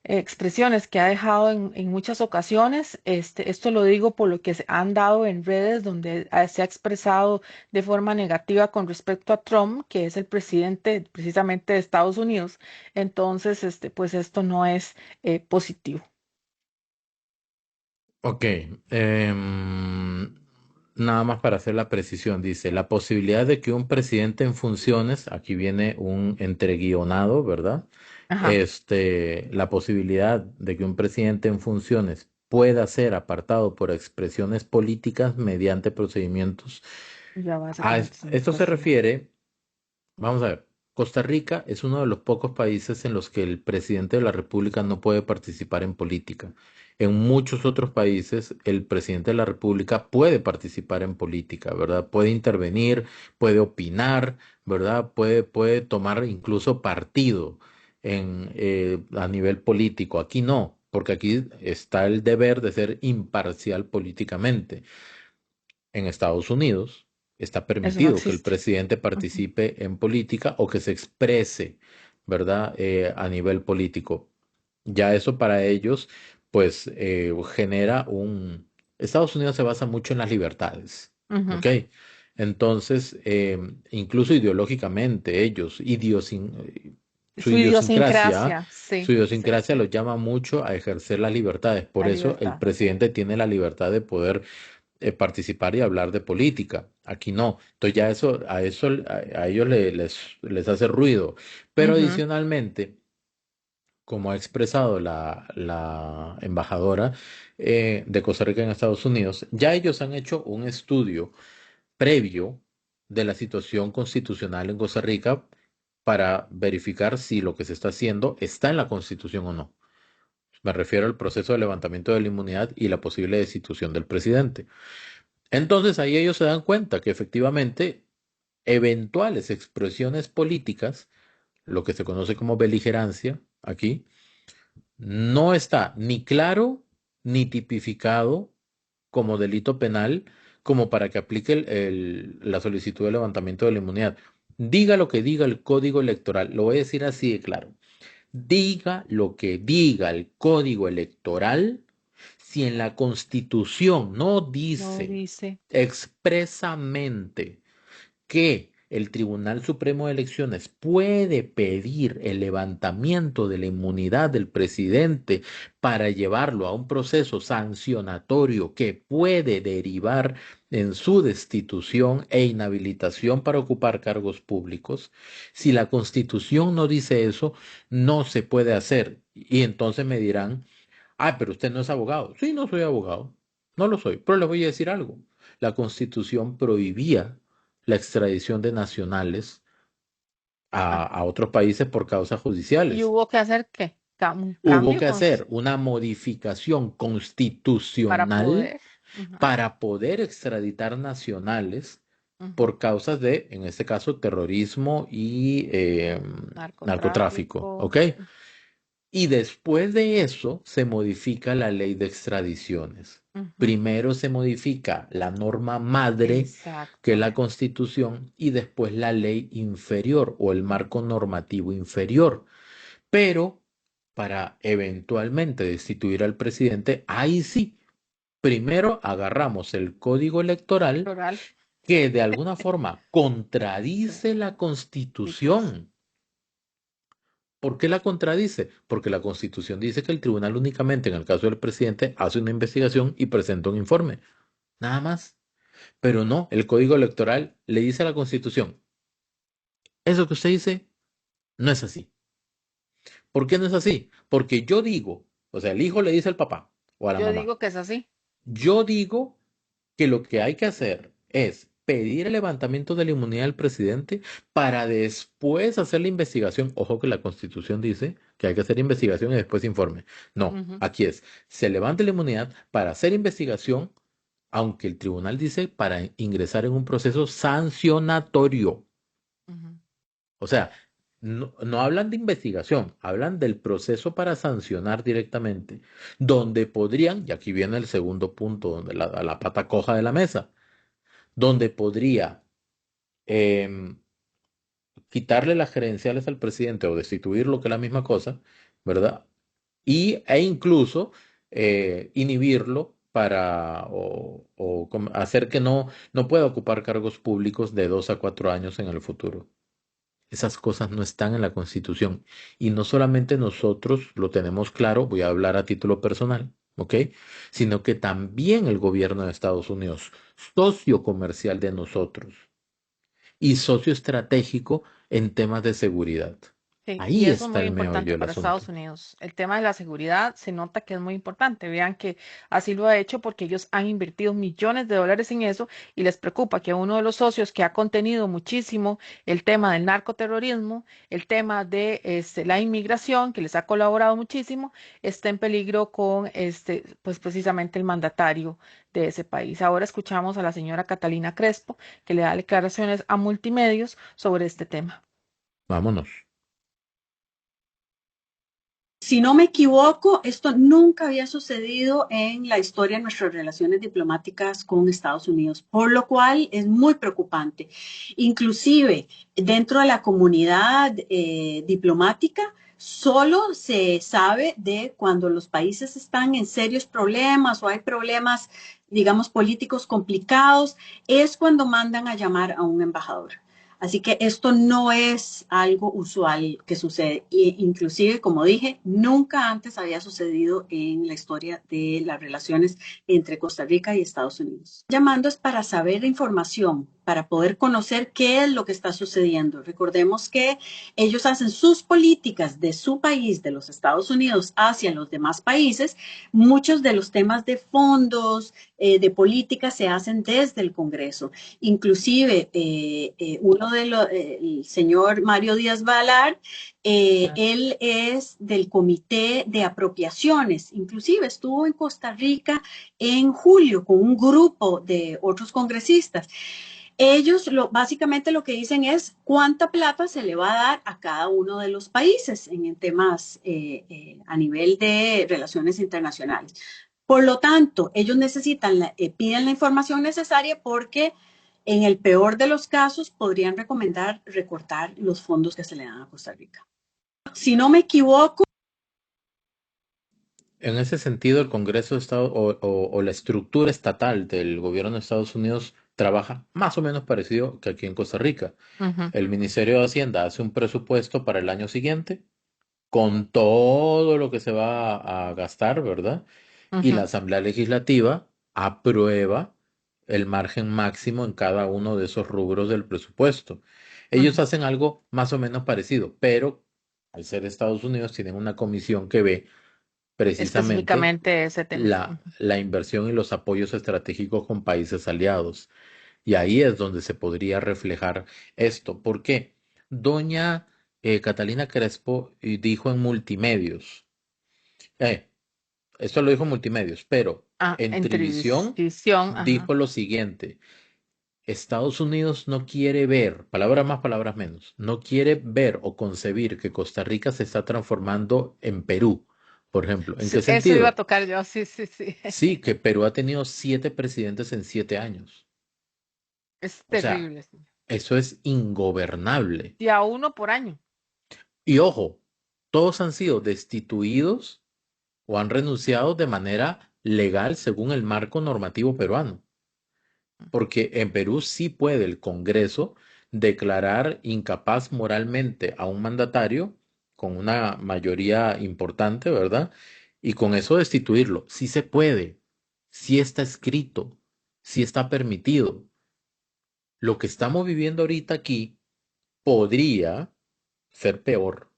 expresiones que ha dejado en muchas ocasiones. Esto lo digo por lo que se han dado en redes donde se ha expresado de forma negativa con respecto a Trump, que es el presidente precisamente de Estados Unidos. Entonces, pues esto no es positivo. Ok, nada más para hacer la precisión, dice, la posibilidad de que un presidente en funciones, aquí viene un entreguionado, ¿verdad? Ajá, La posibilidad de que un presidente en funciones pueda ser apartado por expresiones políticas mediante procedimientos. ya básicamente se me Esto está se haciendo. refiere, vamos a ver, Costa Rica es uno de los pocos países en los que el presidente de la República no puede participar en política. En muchos otros países, el presidente de la República puede participar en política, ¿verdad? Puede intervenir, puede opinar, ¿verdad? Puede tomar incluso partido a nivel político. Aquí no, porque aquí está el deber de ser imparcial políticamente. En Estados Unidos está Eso no permitido que el existe. presidente Ujú. participe en política o que se exprese, ¿verdad? A nivel político. Ya eso para ellos, pues, genera un... Estados Unidos se basa mucho en las libertades, Ujú. ¿ok? Entonces, incluso ideológicamente, ellos, su Su idiosincrasia, idiosincrasia, su sí, sí, idiosincrasia sí, los llama mucho a ejercer las libertades. Por la eso el libertad. presidente tiene la libertad de poder participar y hablar de política. Aquí no. Entonces ya a ellos les hace ruido. Pero Ujú. adicionalmente, como ha expresado la embajadora de Costa Rica en Estados Unidos, ya ellos han hecho un estudio previo de la situación constitucional en Costa Rica para verificar si lo que se está haciendo está en la Constitución o no. Me refiero al proceso de levantamiento de la inmunidad y la posible destitución del presidente. Entonces ahí ellos se dan cuenta que efectivamente eventuales expresiones políticas, lo que se conoce como beligerancia aquí, no está ni claro ni tipificado como delito penal como para que aplique la solicitud de levantamiento de la inmunidad. Diga lo que diga el código electoral, lo voy a decir así de claro. Diga lo que diga el código electoral, si en la Constitución no No dice dice. expresamente que el Tribunal Supremo de Elecciones puede pedir el levantamiento de la inmunidad del presidente para llevarlo a un proceso sancionatorio que puede derivar en su destitución e inhabilitación para ocupar cargos públicos. Si la Constitución no dice eso, no se puede hacer. Y entonces me dirán, pero usted no es abogado. Sí, no soy abogado. No lo soy, pero le voy a decir algo. La Constitución prohibía la extradición de nacionales a otros países por causas ¿Y judiciales. hubo que hacer qué? Un Hubo cambio que hacer una modificación para constitucional poder. para poder extraditar nacionales Ujú. por causas de, en este caso, terrorismo y narcotráfico, Narcotráfico. ¿ok? Y después de eso se modifica la ley de extradiciones. Ujú. Primero se modifica la norma madre, que es la Exacto. Constitución, y después la ley inferior o el marco normativo inferior. Pero para eventualmente destituir al presidente, ahí sí, primero agarramos el código electoral Plural. que de alguna forma contradice la Constitución. ¿Por qué la contradice? Porque la Constitución dice que el tribunal únicamente, en el caso del presidente, hace una investigación y presenta un informe. Nada más. Pero no, el Código Electoral le dice a la Constitución, eso que usted dice no es así. ¿Por qué no es así? Porque yo digo, o sea, el hijo le dice al papá o a la Yo mamá, digo que es así. yo digo que lo que hay que hacer es pedir el levantamiento de la inmunidad del presidente para después hacer la investigación. Ojo que la Constitución dice que hay que hacer investigación y después informe. No, Ujú. aquí es, se levanta la inmunidad para hacer investigación, aunque el tribunal dice para ingresar en un proceso sancionatorio. Ujú. O sea, no hablan de investigación, hablan del proceso para sancionar directamente, donde podrían, y aquí viene el segundo punto, donde la pata coja de la mesa, donde podría em, quitarle las credenciales al presidente o destituirlo, que es la misma cosa, ¿verdad? E incluso inhibirlo o hacer que no pueda ocupar cargos públicos de 2 a 4 años en el futuro. Esas cosas no están en la Constitución. Y no solamente nosotros lo tenemos claro, voy a hablar a título personal, ¿ok? Sino que también el gobierno de Estados Unidos, socio comercial de nosotros y socio estratégico en temas de seguridad. Sí, y Ahí eso es está muy el meollo importante del para Estados asunto. Unidos. El tema de la seguridad se nota que es muy importante. Vean que así lo ha hecho porque ellos han invertido millones de dólares en eso y les preocupa que uno de los socios que ha contenido muchísimo el tema del narcoterrorismo, el tema de la inmigración, que les ha colaborado muchísimo, esté en peligro con pues precisamente el mandatario de ese país. Ahora escuchamos a la señora Catalina Crespo, que le da declaraciones a multimedios sobre este tema. Vámonos. Si no me equivoco, esto nunca había sucedido en la historia de nuestras relaciones diplomáticas con Estados Unidos, por lo cual es muy preocupante. Inclusive dentro de la comunidad diplomática, solo se sabe de cuando los países están en serios problemas o hay problemas, digamos, políticos complicados, es cuando mandan a llamar a un embajador. Así que esto no es algo usual que sucede. E inclusive, como dije, nunca antes había sucedido en la historia de las relaciones entre Costa Rica y Estados Unidos. Llamando es para saber información, para poder conocer qué es lo que está sucediendo. Recordemos que ellos hacen sus políticas de su país, de los Estados Unidos, hacia los demás países. Muchos de los temas de fondos, de política se hacen desde el Congreso. Inclusive, uno de los, el señor Mario Díaz Balar, él es del Comité de Apropiaciones. Inclusive estuvo en Costa Rica en julio con un grupo de otros congresistas. Ellos básicamente lo que dicen es cuánta plata se le va a dar a cada uno de los países en temas a nivel de relaciones internacionales. Por lo tanto, ellos piden la información necesaria porque en el peor de los casos podrían recomendar recortar los fondos que se le dan a Costa Rica. Si no me equivoco. En ese sentido, el Congreso de Estados o la estructura estatal del gobierno de Estados Unidos trabaja más o menos parecido que aquí en Costa Rica. Ujú, El Ministerio de Hacienda hace un presupuesto para el año siguiente con todo lo que se va a gastar, ¿verdad? Y la ujú, Asamblea Legislativa aprueba el margen máximo en cada uno de esos rubros del presupuesto. Ellos ujú. hacen algo más o menos parecido, pero al ser Estados Unidos tienen una comisión que ve precisamente Específicamente ese tema. la inversión y los apoyos estratégicos con países aliados. Y ahí es donde se podría reflejar esto. ¿Por qué? Doña Catalina Crespo dijo en Multimedios, eh, esto lo dijo en Multimedios, pero en En televisión televisión, ajá. dijo lo siguiente: Estados Unidos no quiere ver, palabras más, palabras menos, no quiere ver o concebir que Costa Rica se está transformando en Perú, por ejemplo. ¿En Sí, qué eso iba a sentido? tocar yo, sí, sí, sí. Sí, que Perú ha tenido 7 presidentes en 7 años. Es O sea, terrible, sí. eso es ingobernable. Y a uno por año. Y ojo, todos han sido destituidos o han renunciado de manera legal según el marco normativo peruano. Porque en Perú sí puede el Congreso declarar incapaz moralmente a un mandatario con una mayoría importante, ¿verdad? Y con eso destituirlo. Sí se puede, sí está escrito, sí está permitido. Lo que estamos viviendo ahorita aquí podría ser peor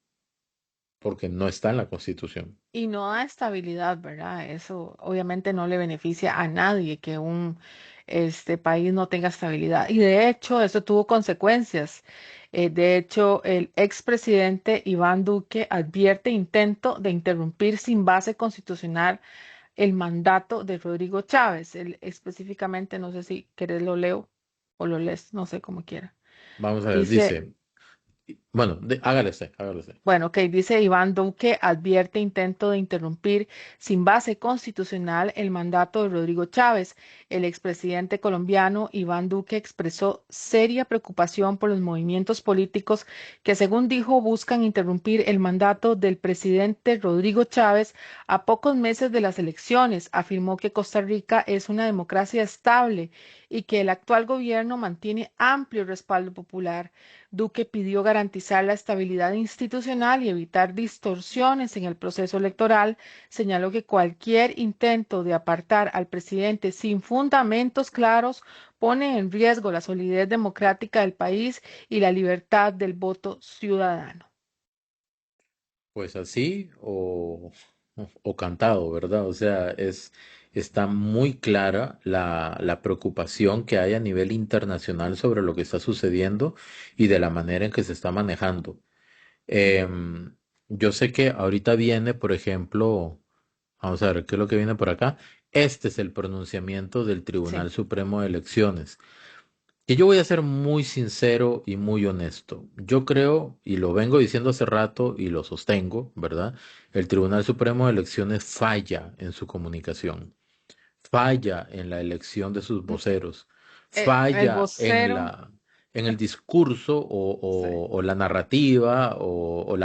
porque no está en la Constitución. Y no da estabilidad, ¿verdad? Eso obviamente no le beneficia a nadie que un país no tenga estabilidad. Y de hecho, eso tuvo consecuencias. De hecho, el expresidente Iván Duque advierte intento de interrumpir sin base constitucional el mandato de Rodrigo Chávez. Él específicamente, no sé si querés lo leo o lo lees, no sé cómo quiera. Vamos a ver, Dice, dice, bueno, hágale usted, hágale usted. bueno, ok, dice Iván Duque advierte intento de interrumpir sin base constitucional el mandato de Rodrigo Chávez. El expresidente colombiano Iván Duque expresó seria preocupación por los movimientos políticos que, según dijo, buscan interrumpir el mandato del presidente Rodrigo Chávez a pocos meses de las elecciones. Afirmó que Costa Rica es una democracia estable y que el actual gobierno mantiene amplio respaldo popular. Duque pidió garantizar la estabilidad institucional y evitar distorsiones en el proceso electoral. Señaló que cualquier intento de apartar al presidente sin fundamentos claros pone en riesgo la solidez democrática del país y la libertad del voto ciudadano. Pues así o cantado, ¿verdad? O sea, está muy clara la preocupación que hay a nivel internacional sobre lo que está sucediendo y de la manera en que se está manejando. Em, yo sé que ahorita viene, por ejemplo, vamos a ver, ¿qué es lo que viene por acá? Este es el pronunciamiento del Sí. Tribunal Supremo de Elecciones. Y yo voy a ser muy sincero y muy honesto. Yo creo, y lo vengo diciendo hace rato y lo sostengo, ¿verdad? El Tribunal Supremo de Elecciones falla en su comunicación, falla en la elección de sus voceros, El falla vocero, en el discurso sí. o la narrativa o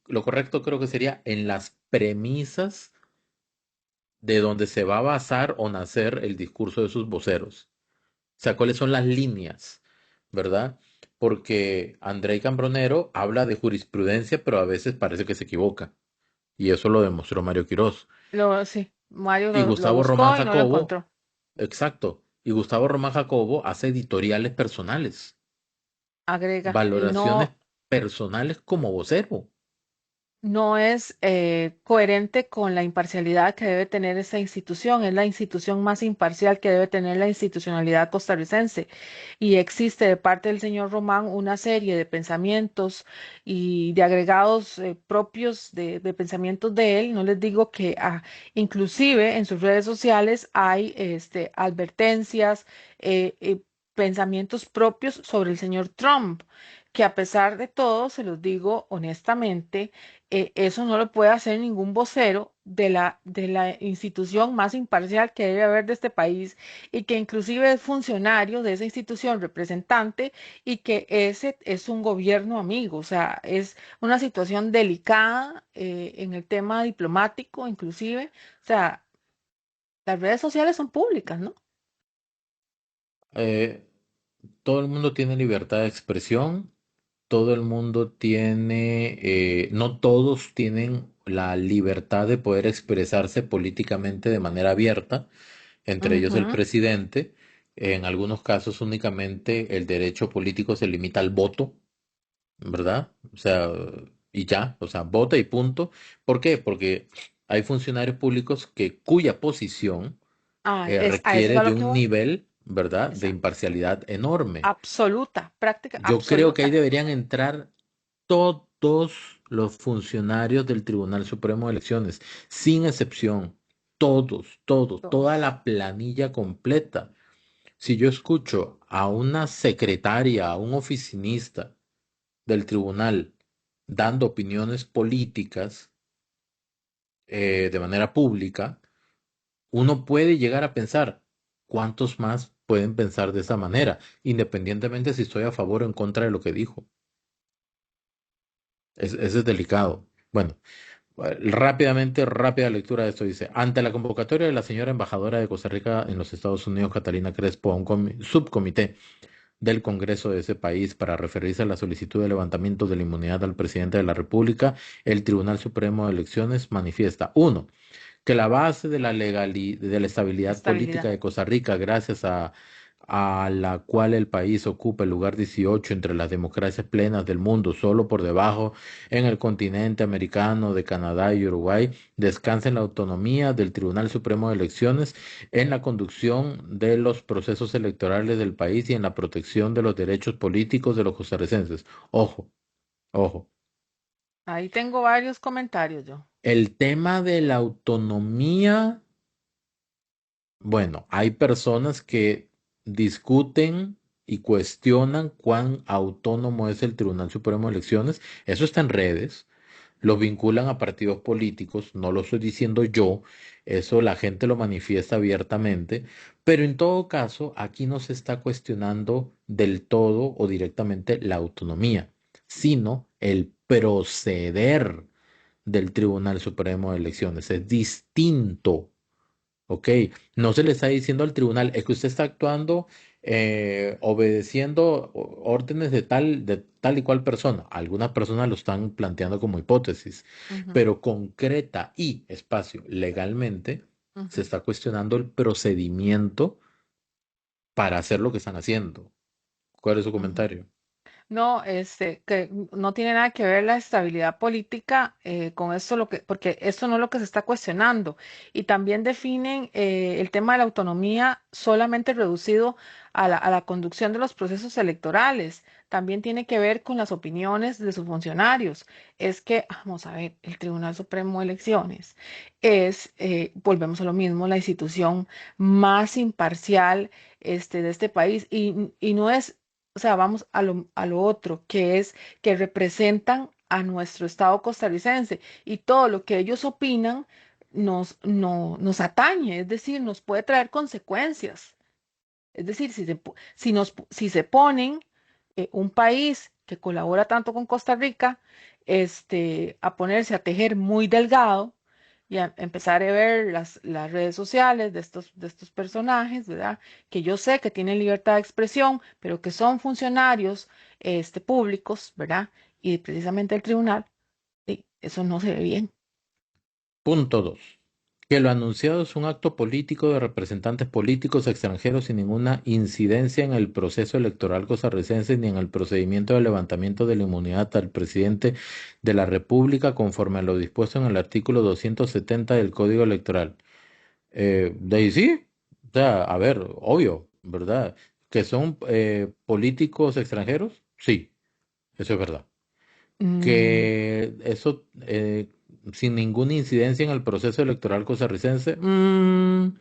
lo correcto creo que sería en las premisas de donde se va a basar o nacer el discurso de sus voceros. O sea, cuáles son las líneas, ¿verdad? Porque Andrei Cambronero habla de jurisprudencia, pero a veces parece que se equivoca. Y eso lo demostró Mario Quirós. Sí, Mario Y lo Gustavo Román buscó y no lo Jacobo, encontró. exacto. Y Gustavo Román Jacobo hace editoriales personales, Agrega, y valoraciones no, personales como vocero. no es coherente con la imparcialidad que debe tener esa institución. Es la institución más imparcial que debe tener la institucionalidad costarricense. Y existe de parte del señor Román una serie de pensamientos y de agregados propios de pensamientos de él. No les digo que inclusive en sus redes sociales hay advertencias, pensamientos propios sobre el señor Trump, que a pesar de todo, se los digo honestamente, eso no lo puede hacer ningún vocero de la institución más imparcial que debe haber de este país y que inclusive es funcionario de esa institución representante y que ese es un gobierno amigo. O sea, es una situación delicada en el tema diplomático, inclusive. O sea, las redes sociales son públicas, ¿no? Eh, todo el mundo tiene libertad de expresión, todo el mundo tiene, no todos tienen la libertad de poder expresarse políticamente de manera abierta, entre ellos el Ujú. presidente. En algunos casos únicamente el derecho político se limita al voto, ¿verdad? O sea, y ya, o sea, vota y punto. ¿Por qué? Porque hay funcionarios públicos cuya posición A eso es requiere a de lo que un voy. nivel, ¿verdad?, de Exacto. imparcialidad enorme. Absoluta, práctica, Yo creo que ahí absoluta. deberían entrar todos los funcionarios del Tribunal Supremo de Elecciones, sin excepción, todos, toda Todos. la planilla completa. Si yo escucho a una secretaria, a un oficinista del tribunal dando opiniones políticas de manera pública, uno puede llegar a pensar cuántos más pueden pensar de esa manera, independientemente si estoy a favor o en contra de lo que dijo. Ese es delicado. Bueno, rápidamente, rápida lectura de esto dice, ante la convocatoria de la señora embajadora de Costa Rica en los Estados Unidos, Catalina Crespo, a un subcomité del Congreso de ese país para referirse a la solicitud de levantamiento de la inmunidad al presidente de la República, el Tribunal Supremo de Elecciones manifiesta, uno, que la base de de la estabilidad política Estabilidad. de Costa Rica, gracias a la cual el país ocupa el lugar 18 entre las democracias plenas del mundo, solo por debajo en el continente americano de Canadá y Uruguay, descansa en la autonomía del Tribunal Supremo de Elecciones en la conducción de los procesos electorales del país y en la protección de los derechos políticos de los costarricenses. Ojo, ojo. Ahí tengo varios comentarios yo. El tema de la autonomía. Bueno, hay personas que discuten y cuestionan cuán autónomo es el Tribunal Supremo de Elecciones. Eso está en redes. Lo vinculan a partidos políticos. No lo estoy diciendo yo. Eso la gente lo manifiesta abiertamente. Pero en todo caso, aquí no se está cuestionando del todo o directamente la autonomía, sino el proceder del Tribunal Supremo de Elecciones. Es distinto. Ok, no se le está diciendo al tribunal, es que usted está actuando obedeciendo órdenes de tal y cual persona. Algunas personas lo están planteando como hipótesis, Ujú, pero concreta y espacio legalmente se ujú. está cuestionando el procedimiento para hacer lo que están haciendo. ¿Cuál es su Ujú. comentario? No, que no tiene nada que ver la estabilidad política con esto, porque esto no es lo que se está cuestionando. Y también definen el tema de la autonomía solamente reducido a la conducción de los procesos electorales. También tiene que ver con las opiniones de sus funcionarios. Es que, vamos a ver, el Tribunal Supremo de Elecciones es, volvemos a lo mismo, la institución más imparcial de este país y no es, o sea, vamos a lo otro, que es que representan a nuestro Estado costarricense y todo lo que ellos opinan nos atañe, es decir, nos puede traer consecuencias. Es decir, si se ponen un país que colabora tanto con Costa Rica, a ponerse a tejer muy delgado y a empezar a ver las redes sociales de estos personajes, ¿verdad? Que yo sé que tienen libertad de expresión, pero que son funcionarios públicos, ¿verdad? Y precisamente el tribunal, y eso no se ve bien. Punto 2. Que lo anunciado es un acto político de representantes políticos extranjeros sin ninguna incidencia en el proceso electoral costarricense ni en el procedimiento de levantamiento de la inmunidad al presidente de la República conforme a lo dispuesto en el artículo 270 del Código Electoral. De ahí sí, o sea, a ver, obvio, ¿verdad? ¿Que son políticos extranjeros? Sí, eso es verdad. Mm, Que eso sin ninguna incidencia en el proceso electoral costarricense, no,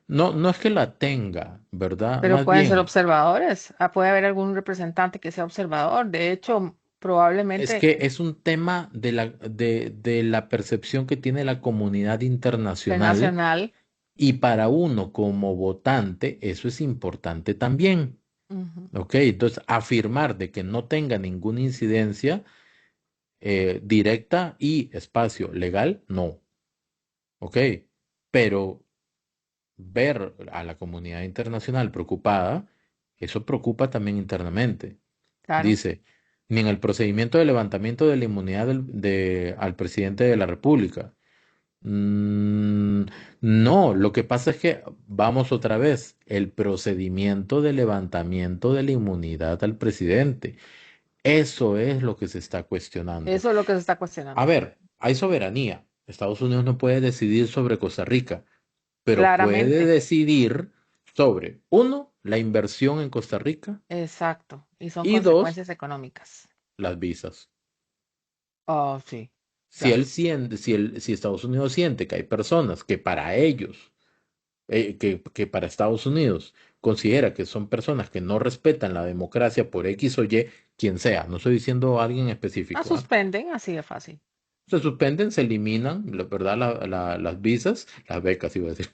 no es que la tenga, ¿verdad? pero Más pueden ser bien, observadores. Puede haber algún representante que sea observador. De hecho, es probablemente que es un tema de la percepción que tiene la comunidad internacional internacional. y para uno como votante eso es importante también, Ujú. ¿ok? Entonces, afirmar de que no tenga ninguna incidencia directa y espacio legal, no, ¿ok? Pero ver a la comunidad internacional preocupada Eso preocupa también internamente. Claro. Dice, ni en el procedimiento de levantamiento de la inmunidad al presidente de la República. Mm, no, lo que pasa es que vamos otra vez, el procedimiento de levantamiento de la inmunidad al presidente. Eso es lo que se está cuestionando. Eso es lo que se está A cuestionando. ver, hay soberanía. Estados Unidos no puede decidir sobre Costa Rica, pero puede Claramente. decidir sobre, uno, la inversión en Costa Rica Exacto. Y son y dos, consecuencias económicas. las visas. Oh, sí. Si Claro. si Estados Unidos siente que hay personas que para ellos, que para Estados Unidos considera que son personas que no respetan la democracia por X o Y, quien sea, no estoy diciendo a alguien La específico, ¿ah? suspenden, así de fácil. Se suspenden, se eliminan, la verdad, las visas, las becas, iba a decir,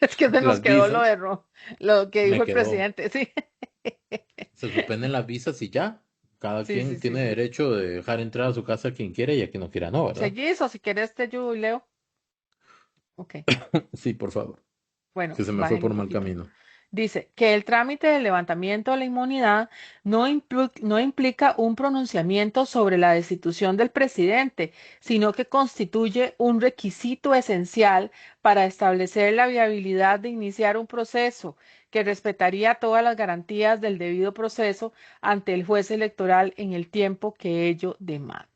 Es que se nos las quedó lo visas, lo que me dijo el quedó, presidente, sí. se suspenden las visas y ya. Cada Sí, sí, quien sí, tiene sí. derecho de dejar entrar a su casa a quien quiere y a quien no quiera, no, ¿verdad? ¿Seguís o si querés te ayudo y leo? Ok. Sí, por favor, Bueno, que se me fue bájenle por un mal poquito. camino. Dice que el trámite de levantamiento de la inmunidad no implica un pronunciamiento sobre la destitución del presidente, sino que constituye un requisito esencial para establecer la viabilidad de iniciar un proceso que respetaría todas las garantías del debido proceso ante el juez electoral en el tiempo que ello demande.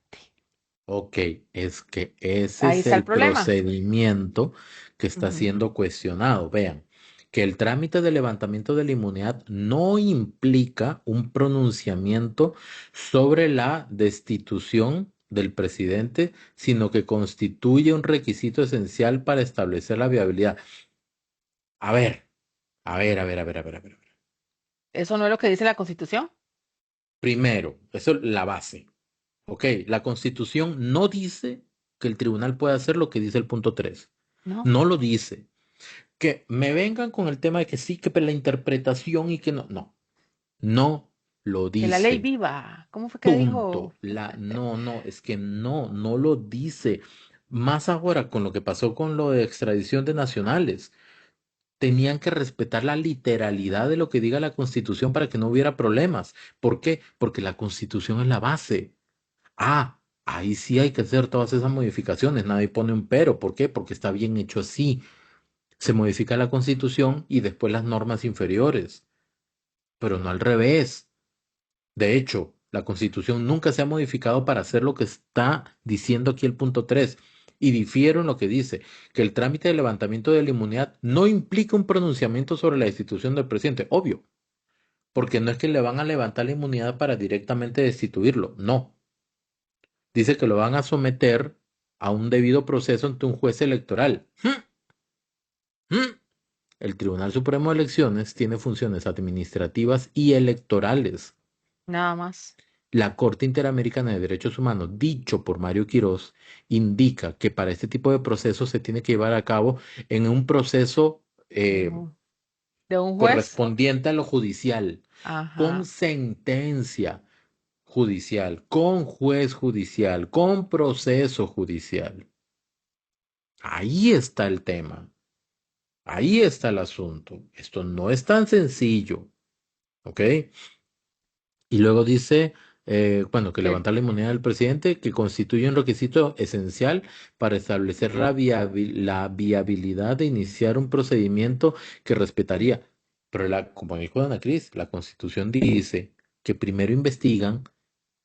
Ok, es que ese Ahí es está el el problema. procedimiento que está Ujú. siendo cuestionado. Vean, que el trámite de levantamiento de la inmunidad no implica un pronunciamiento sobre la destitución del presidente, sino que constituye un requisito esencial para establecer la viabilidad. A ver, a ver. ¿Eso no es lo que dice la Constitución? Primero, eso es la base. Ok, la Constitución no dice que el tribunal puede hacer lo que dice el punto 3. No. No lo dice. Que me vengan con el tema de que sí, que la interpretación y que no. No, no lo Que la ley dice. viva. ¿Cómo fue que dijo? Punto. No, es que no lo dice. Más ahora con lo que pasó con lo de extradición de nacionales. Tenían que respetar la literalidad de lo que diga la Constitución para que no hubiera problemas. ¿Por qué? Porque la Constitución es la base. Ah, ahí sí hay que hacer todas esas modificaciones. Nadie pone un pero. ¿Por qué? Porque está bien hecho así. Se modifica la Constitución y después las normas inferiores, pero no al revés. De hecho, la Constitución nunca se ha modificado para hacer lo que está diciendo aquí el punto 3. Y difiero en lo que dice, que el trámite de levantamiento de la inmunidad no implica un pronunciamiento sobre la destitución del presidente. Obvio, porque no es que le van a levantar la inmunidad para directamente destituirlo. No. Dice que lo van a someter a un debido proceso ante un juez electoral. El Tribunal Supremo de Elecciones tiene funciones administrativas y electorales. Nada más. La Corte Interamericana de Derechos Humanos, dicho por Mario Quirós, indica que para este tipo de procesos se tiene que llevar a cabo en un proceso Ujú. De un juez. correspondiente a lo judicial, con Ajá. sentencia judicial, con juez judicial, con proceso judicial. Ahí está el tema. Ahí está el asunto. Esto no es tan sencillo, ¿ok? Y luego dice, bueno, que Que levantar la inmunidad del presidente, que constituye un requisito esencial para establecer la viabilidad de iniciar un procedimiento que respetaría. Pero como dijo Ana Cris, la Constitución dice que primero investigan,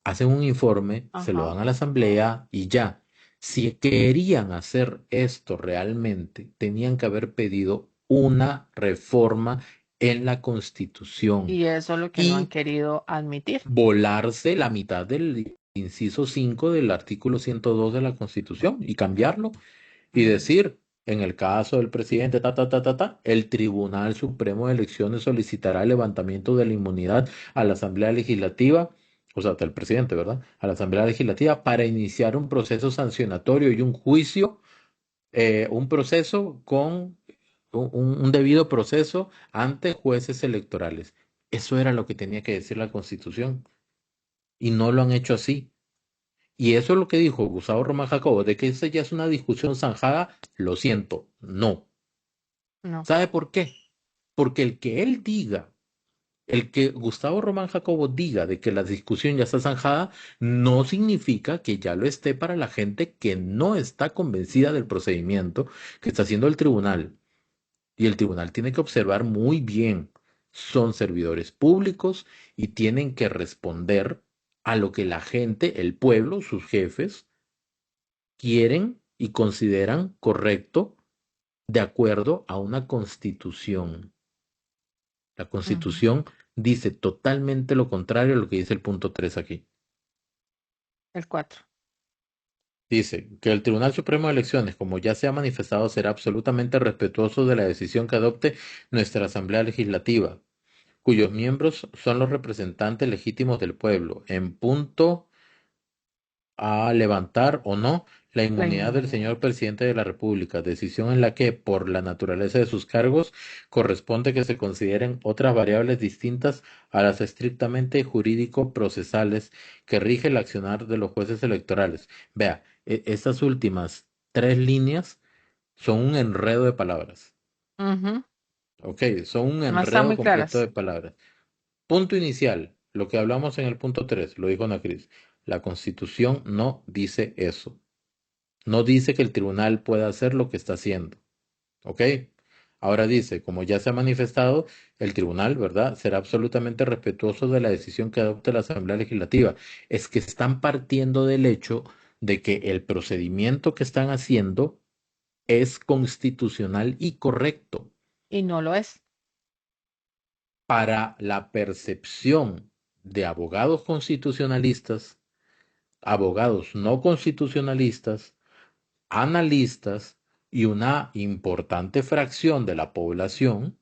hacen un informe, se lo Ajá. dan a la Asamblea y ya. Si querían hacer esto realmente, tenían que haber pedido una reforma en la Constitución Y eso es lo que no han y querido admitir. volarse la mitad del inciso 5 del artículo 102 de la Constitución y cambiarlo y Ujú. decir, en el caso del presidente, el Tribunal Supremo de Elecciones solicitará el levantamiento de la inmunidad a la Asamblea Legislativa, o sea, del presidente, ¿verdad? A la Asamblea Legislativa para iniciar un proceso sancionatorio y un juicio, un proceso con un debido proceso ante jueces electorales. Eso era lo que tenía que decir la Constitución y no lo han hecho así. Y eso es lo que dijo Gustavo Román Jacobo, de que esa ya es una discusión zanjada, lo siento, no. No. ¿Sabe por qué? Porque el que él diga El que Gustavo Román Jacobo diga de que la discusión ya está zanjada no significa que ya lo esté para la gente que no está convencida del procedimiento que está haciendo el tribunal. Y el tribunal tiene que observar muy bien. Son servidores públicos y tienen que responder a lo que la gente, el pueblo, sus jefes, quieren y consideran correcto de acuerdo a una constitución. La Ujú. constitución dice totalmente lo contrario a lo que dice el punto 3 aquí. El 4. Dice que el Tribunal Supremo de Elecciones, como ya se ha manifestado, será absolutamente respetuoso de la decisión que adopte nuestra Asamblea Legislativa, cuyos miembros son los representantes legítimos del pueblo, en punto a levantar o no la La inmunidad del inmunidad. señor presidente de la República, decisión en la que, por la naturaleza de sus cargos, corresponde que se consideren otras variables distintas a las estrictamente jurídico-procesales que rige el accionar de los jueces electorales. Vea, estas últimas tres líneas son un enredo de palabras. Ujú. Ok, son un No están enredo muy completo de claras. palabras. Punto inicial, lo que hablamos en el punto 3, lo dijo Ana Cris. La Constitución no dice eso. No dice que el tribunal pueda hacer lo que está haciendo. ¿Ok? Ahora dice, como ya se ha manifestado, el tribunal, ¿verdad?, será absolutamente respetuoso de la decisión que adopte la Asamblea Legislativa. Es que están partiendo del hecho de que el procedimiento que están haciendo es constitucional y correcto Y no lo es. para la percepción de abogados constitucionalistas, abogados no constitucionalistas, analistas y una importante fracción de la población.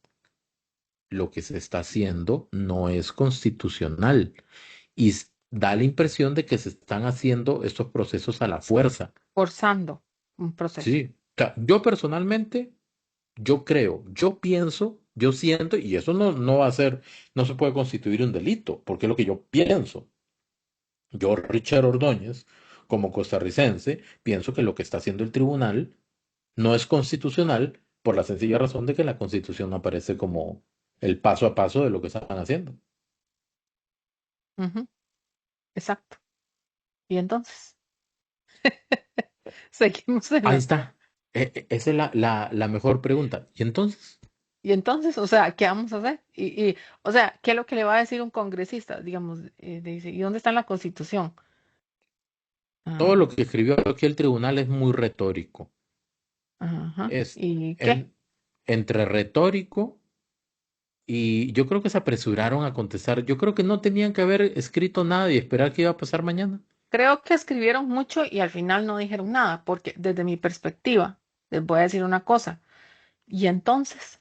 Lo que se está haciendo no es constitucional y da la impresión de que se están haciendo estos procesos a la fuerza. Forzando un proceso. Sí, o sea, yo personalmente, yo creo, yo pienso, yo siento, y eso no va a ser, no se puede constituir un delito, porque es lo que yo pienso. Yo, Richard Ordóñez, como costarricense, pienso que lo que está haciendo el tribunal no es constitucional por la sencilla razón de que la Constitución no aparece como el paso a paso de lo que están haciendo. Ujú. Exacto. Y entonces, seguimos en Ahí la... está. Esa es la mejor pregunta. ¿Y entonces? Y entonces, o sea, ¿qué vamos a hacer? O sea, ¿qué es lo que le va a decir un congresista? Digamos, dice, ¿y dónde está la Constitución? Todo Ah, lo que escribió aquí el tribunal es muy retórico. ajá. Es ¿Y qué? en- entre retórico y yo creo que se apresuraron a contestar. Yo creo que no tenían que haber escrito nada y esperar qué iba a pasar mañana. Creo que escribieron mucho y al final no dijeron nada, porque desde mi perspectiva, les voy a decir una cosa. Y entonces,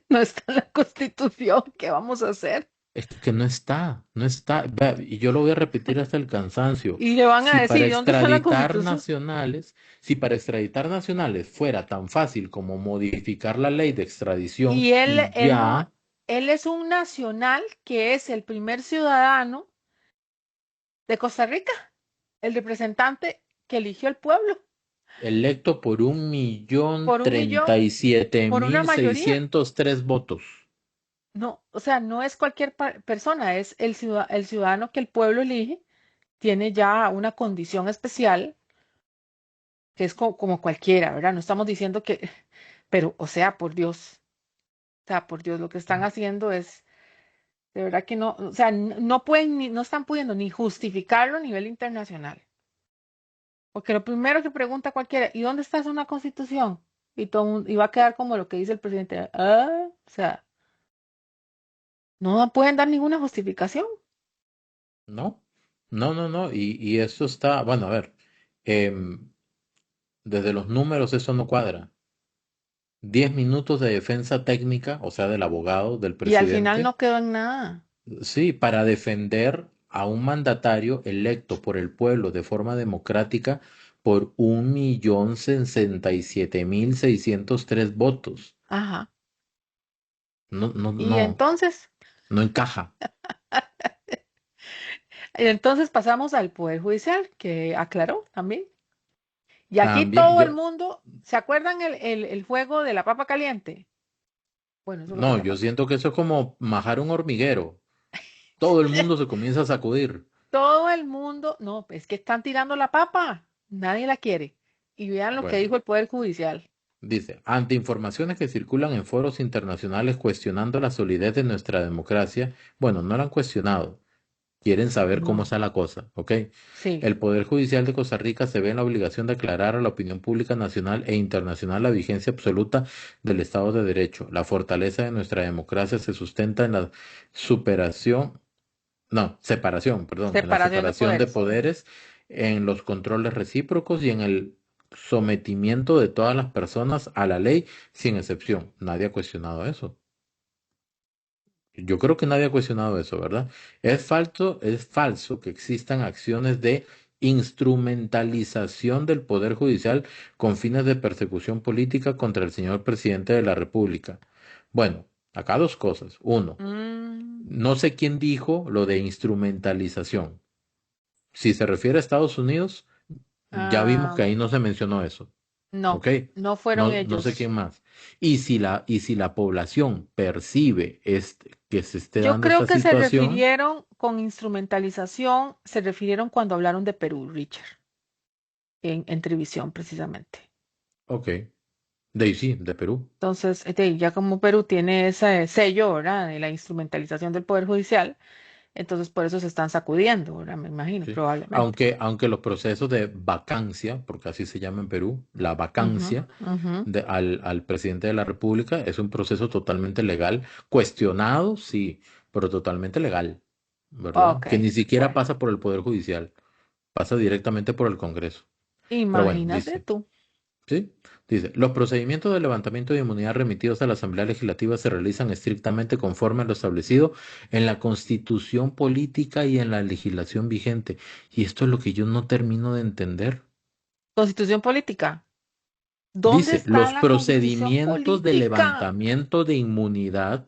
no está en la Constitución, ¿qué vamos a hacer? Es que no está, no está. Vea, y yo lo voy a repetir hasta el cansancio. Y le van a Si para decir, ¿y dónde está la extraditar Constitución? nacionales, si para extraditar nacionales fuera tan fácil como modificar la ley de extradición Y él, y él no, ya, él es un nacional que es el primer ciudadano de Costa Rica, el representante que eligió el pueblo electo por un millón por un treinta millón, y siete por una mil mayoría. seiscientos tres votos. No, o sea, no es cualquier persona, es el ciudadano que el pueblo elige, tiene ya una condición especial, que es como cualquiera, ¿verdad? No estamos diciendo que, pero, o sea, por Dios, lo que están haciendo es, de verdad que no, o sea, no pueden, no están pudiendo ni justificarlo a nivel internacional. Porque lo primero que pregunta cualquiera, ¿y dónde está una constitución? Y todo y va a quedar como lo que dice el presidente. Ah, o sea, no pueden dar ninguna justificación. No, no. Y eso está, bueno, a ver, em, desde los números eso no cuadra. 10 minutos de defensa técnica, o sea, del abogado, del Y al final presidente. no quedó en nada. Sí, para defender a un mandatario electo por el pueblo de forma democrática por 1.067.603 votos. Ajá. No, no, Y no, entonces, no encaja. entonces pasamos al Poder Judicial, que aclaró también. Y aquí También todo el yo, mundo, ¿se acuerdan el juego de la papa caliente? Bueno, eso es lo que no, está yo pasando. siento que eso es como majar un hormiguero. Todo el mundo se comienza a sacudir. Todo el mundo, no, es que están tirando la papa, nadie la quiere. Y vean lo que Bueno, dijo el Poder Judicial. dice, ante informaciones que circulan en foros internacionales cuestionando la solidez de nuestra democracia, bueno, no la han cuestionado, quieren saber cómo No, está la cosa, ¿ok? sí. El Poder Judicial de Costa Rica se ve en la obligación de aclarar a la opinión pública nacional e internacional la vigencia absoluta del Estado de Derecho. La fortaleza de nuestra democracia se sustenta en la superación, no, separación, perdón, en la Separación de separación de poderes. poderes, en los controles recíprocos y en el sometimiento de todas las personas a la ley, sin excepción. Nadie ha cuestionado eso. Yo creo que nadie ha cuestionado eso, ¿verdad? Es falso que existan acciones de instrumentalización del Poder Judicial con fines de persecución política contra el señor presidente de la República. Bueno, acá dos cosas. Uno, Mm, no sé quién dijo lo de instrumentalización. Si se refiere a Estados Unidos, ya vimos ah, que ahí no se mencionó eso. no, ¿Ok? no fueron No sé quién ellos. más. Y si la población percibe que se esté Yo dando creo esta que se situación, refirieron con instrumentalización, se refirieron cuando hablaron de Perú, Richard, en televisión precisamente. ok, de ahí sí, de Perú. Entonces, ya como Perú tiene ese sello, ¿verdad? De la instrumentalización del Poder Judicial, entonces por eso se están sacudiendo, ¿verdad? Me imagino, Sí. probablemente. Aunque los procesos de vacancia, porque así se llama en Perú, la Ujú, vacancia ujú. al presidente de la República es un proceso totalmente legal, cuestionado, sí, pero totalmente legal, ¿verdad? Ok, Que ni siquiera bueno, pasa por el Poder Judicial, pasa directamente por el Congreso. Pero bueno, imagínate dice. tú. ¿Sí? Dice, los procedimientos de levantamiento de inmunidad remitidos a la Asamblea Legislativa se realizan estrictamente conforme a lo establecido en la Constitución política y en la legislación vigente. Y esto es lo que yo no termino de entender. Constitución política. ¿Dónde Dice, está los la constitución procedimientos de política? levantamiento de inmunidad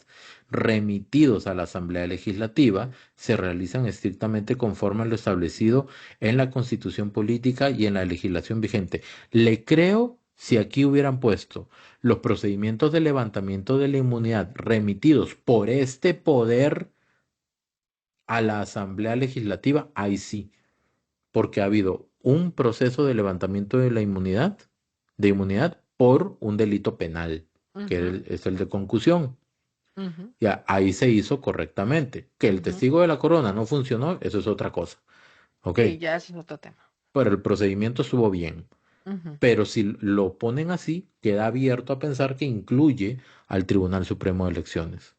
remitidos a la Asamblea Legislativa se realizan estrictamente conforme a lo establecido en la Constitución política y en la legislación vigente. Le creo si aquí hubieran puesto los procedimientos de levantamiento de la inmunidad remitidos por este poder a la Asamblea Legislativa, ahí sí, porque ha habido un proceso de levantamiento de inmunidad por un delito penal, que Ujú, es el de concusión. ujú, Ya, ahí se hizo correctamente. Que el ujú. testigo de la corona no funcionó, eso es otra cosa. ¿Ok? Sí, ya eso es otro tema. Pero el procedimiento estuvo bien. Ujú. Pero si lo ponen así, queda abierto a pensar que incluye al Tribunal Supremo de Elecciones.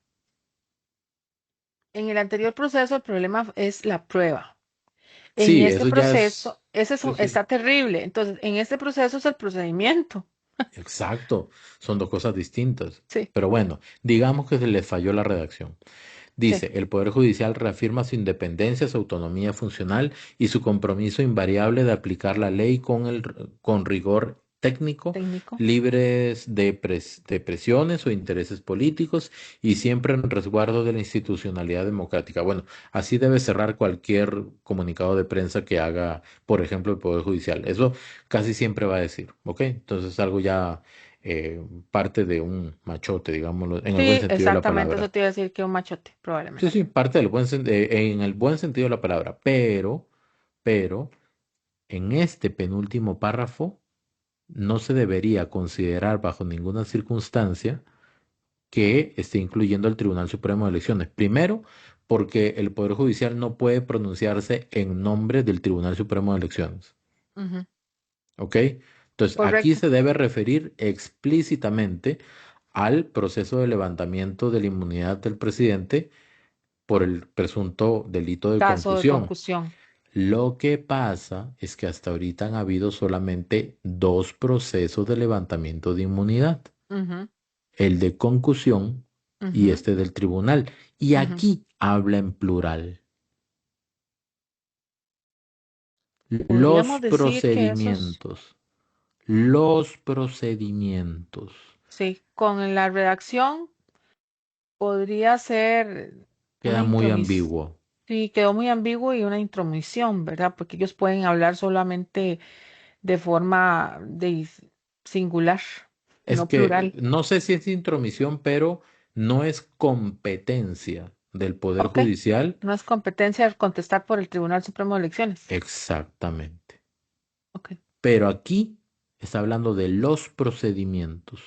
En el anterior proceso, el problema es la prueba. En Sí, este eso ya es. proceso, ese Sí, sí. está terrible. Entonces, en este proceso es el procedimiento. Exacto. Son dos cosas distintas. Sí, Pero bueno, digamos que se les falló la redacción. sí. Dice, el Poder Judicial reafirma su independencia, su autonomía funcional y su compromiso invariable de aplicar la ley con rigor técnico, Técnico. libres de presiones o intereses políticos y siempre en resguardo de la institucionalidad democrática. Bueno, así debe cerrar cualquier comunicado de prensa que haga, por ejemplo, el Poder Judicial. Eso casi siempre va a decir, ¿ok? Entonces algo ya parte de un machote, digámoslo, en el buen Sí, sentido de la exactamente. Eso palabra. te iba a decir que un machote, Sí, probablemente. sí, parte del en el buen sentido de la palabra, pero, en este penúltimo párrafo no se debería considerar bajo ninguna circunstancia que esté incluyendo el Tribunal Supremo de Elecciones. Primero, porque el Poder Judicial no puede pronunciarse en nombre del Tribunal Supremo de Elecciones. Ujú. ¿Ok? Entonces, aquí Correcto. se debe referir explícitamente al proceso de levantamiento de la inmunidad del presidente por el presunto delito de Caso de concusión. concusión. Lo que pasa es que hasta ahorita han habido solamente dos procesos de levantamiento de inmunidad, Ujú, el de concusión y ujú, este del tribunal. Y ujú. aquí habla en plural. Podríamos Los decir que esos, procedimientos, los procedimientos. sí, con la redacción podría ser una Queda muy intromisión. ambiguo. Sí, quedó muy ambiguo y una intromisión, ¿verdad? Porque ellos pueden hablar solamente de forma singular, Es no que plural. no sé si es intromisión, pero no es competencia del Poder Ok, Judicial. no es competencia contestar por el Tribunal Supremo de Elecciones. Exactamente. Ok. Pero aquí está hablando de los procedimientos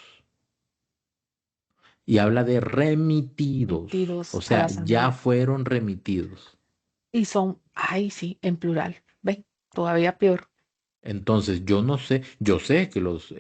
y habla de remitidos. O Remitidos a la sea, ya Asamblea. fueron remitidos. Y son, ay, sí, en plural. Ven, todavía peor. Entonces, yo no sé, yo sé que los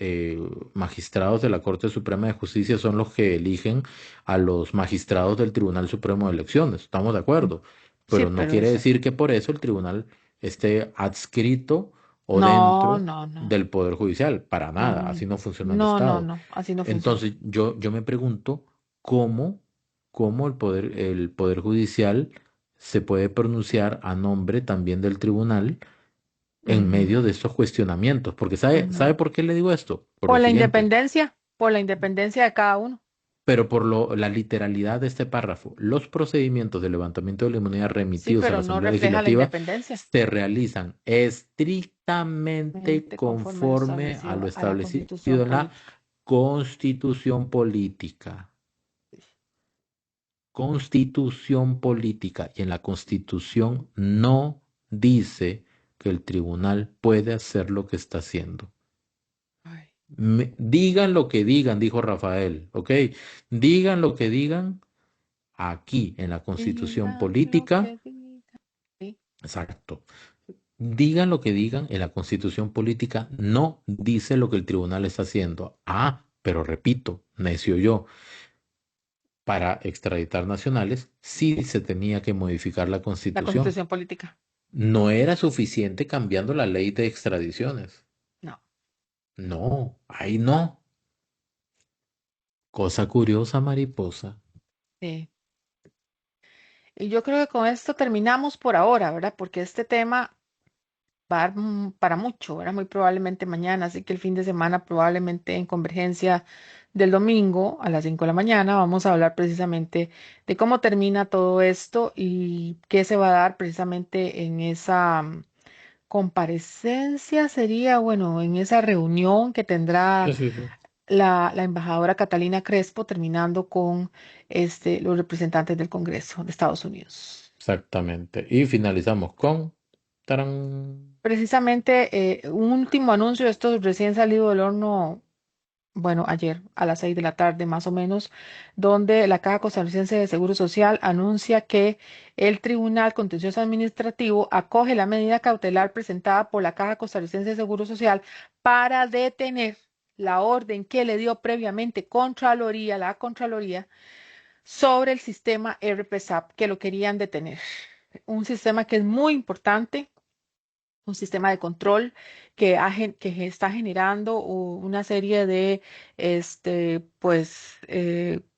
magistrados de la Corte Suprema de Justicia son los que eligen a los magistrados del Tribunal Supremo de Elecciones, estamos de Mm, acuerdo, Sí, pero no pero quiere decir que por eso el tribunal esté adscrito o no, dentro no, no, del Poder Judicial, para no, nada, así no funciona el no, no, Estado. no, así no funciona. Entonces, yo me pregunto cómo, cómo el poder Judicial se puede pronunciar a nombre también del tribunal en Ujú, medio de estos cuestionamientos. Porque ¿sabe ujú. por qué le digo esto? Por lo siguiente, Por la independencia de cada uno. pero por la literalidad de este párrafo. Los procedimientos de levantamiento de la inmunidad Sí, remitidos a la pero no Asamblea refleja la Legislativa independencia. se realizan estrictamente Conforme a lo conforme a lo establecido a la establecido Constitución en la política. Constitución Política. Constitución Política. Y en la Constitución no dice que el tribunal puede hacer lo que está haciendo. Ay. Digan lo que digan, dijo Rafael, ¿ok? Digan lo que digan aquí en la Constitución Digan lo Política, que digan. Sí. exacto. Digan lo que digan en la Constitución Política, no dice lo que el tribunal está haciendo. Ah, pero repito, necio yo, para extraditar nacionales sí se tenía que modificar la La Constitución. Constitución política. No era suficiente cambiando la ley de extradiciones. No. No, ahí no. Cosa curiosa, mariposa. Sí. Y yo creo que con esto terminamos por ahora, ¿verdad? Porque este tema va a dar para mucho, ¿verdad? Muy probablemente mañana, así que el fin de semana, probablemente en convergencia del domingo a las 5 de la mañana, vamos a hablar precisamente de cómo termina todo esto y qué se va a dar precisamente en esa comparecencia, sería, bueno, en esa reunión que tendrá Sí, sí, sí. la embajadora Catalina Crespo, terminando con los representantes del Congreso de Estados Unidos. Exactamente. Y finalizamos con... ¡Tarán! Precisamente un último anuncio, esto recién salido del horno, bueno, ayer a las 6 de la tarde más o menos, donde la Caja Costarricense de Seguro Social anuncia que el Tribunal Contencioso Administrativo acoge la medida cautelar presentada por la Caja Costarricense de Seguro Social para detener la orden que le dio previamente la Contraloría, sobre el sistema RPSAP, que lo querían detener. Un sistema que es muy importante, un sistema de control que está generando una serie de,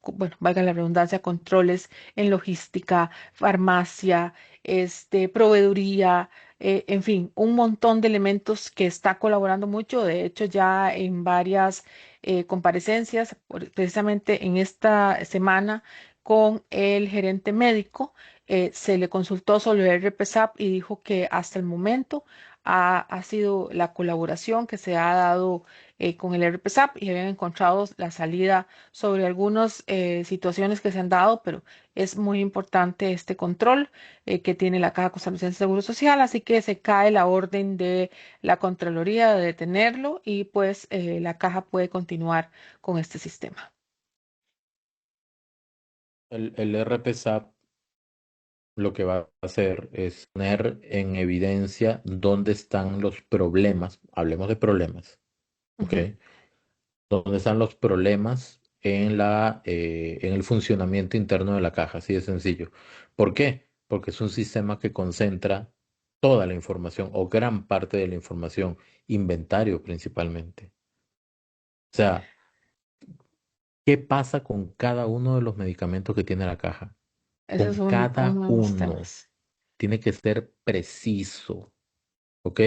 bueno, valga la redundancia, controles en logística, farmacia, proveeduría, en fin, un montón de elementos que está colaborando mucho. De hecho, ya en varias comparecencias, precisamente en esta semana, con el gerente médico, se le consultó sobre el RPSAP y dijo que hasta el momento ha sido la colaboración que se ha dado con el RPSAP y habían encontrado la salida sobre algunas situaciones que se han dado, pero es muy importante este control que tiene la Caja Costarricense de Seguro Social, así que se cae la orden de la Contraloría de detenerlo y pues la Caja puede continuar con este sistema. El RPSAP lo que va a hacer es poner en evidencia dónde están los problemas. Hablemos de problemas, ¿ok? Ujú. Dónde están los problemas en el funcionamiento interno de la caja, así de sencillo. ¿Por qué? Porque es un sistema que concentra toda la información o gran parte de la información, inventario principalmente. O sea, ¿qué pasa con cada uno de los medicamentos que tiene la caja? Ese Con es cada uno de los uno. temas. Tiene que ser preciso, ¿ok?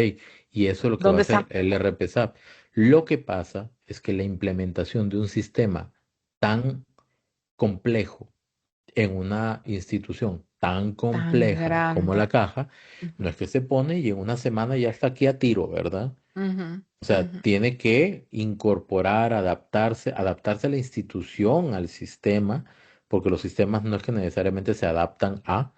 Y eso es lo que va a ¿Dónde hacer está? el RPSAP. Lo que pasa es que la implementación de un sistema tan complejo en una institución tan Tan compleja como la grande. caja, no Ujú, es que se pone y en una semana ya está aquí a tiro, ¿verdad? ujú, O sea, ujú. tiene que incorporar, adaptarse a la institución, al sistema, porque los sistemas no es que necesariamente se adaptan a,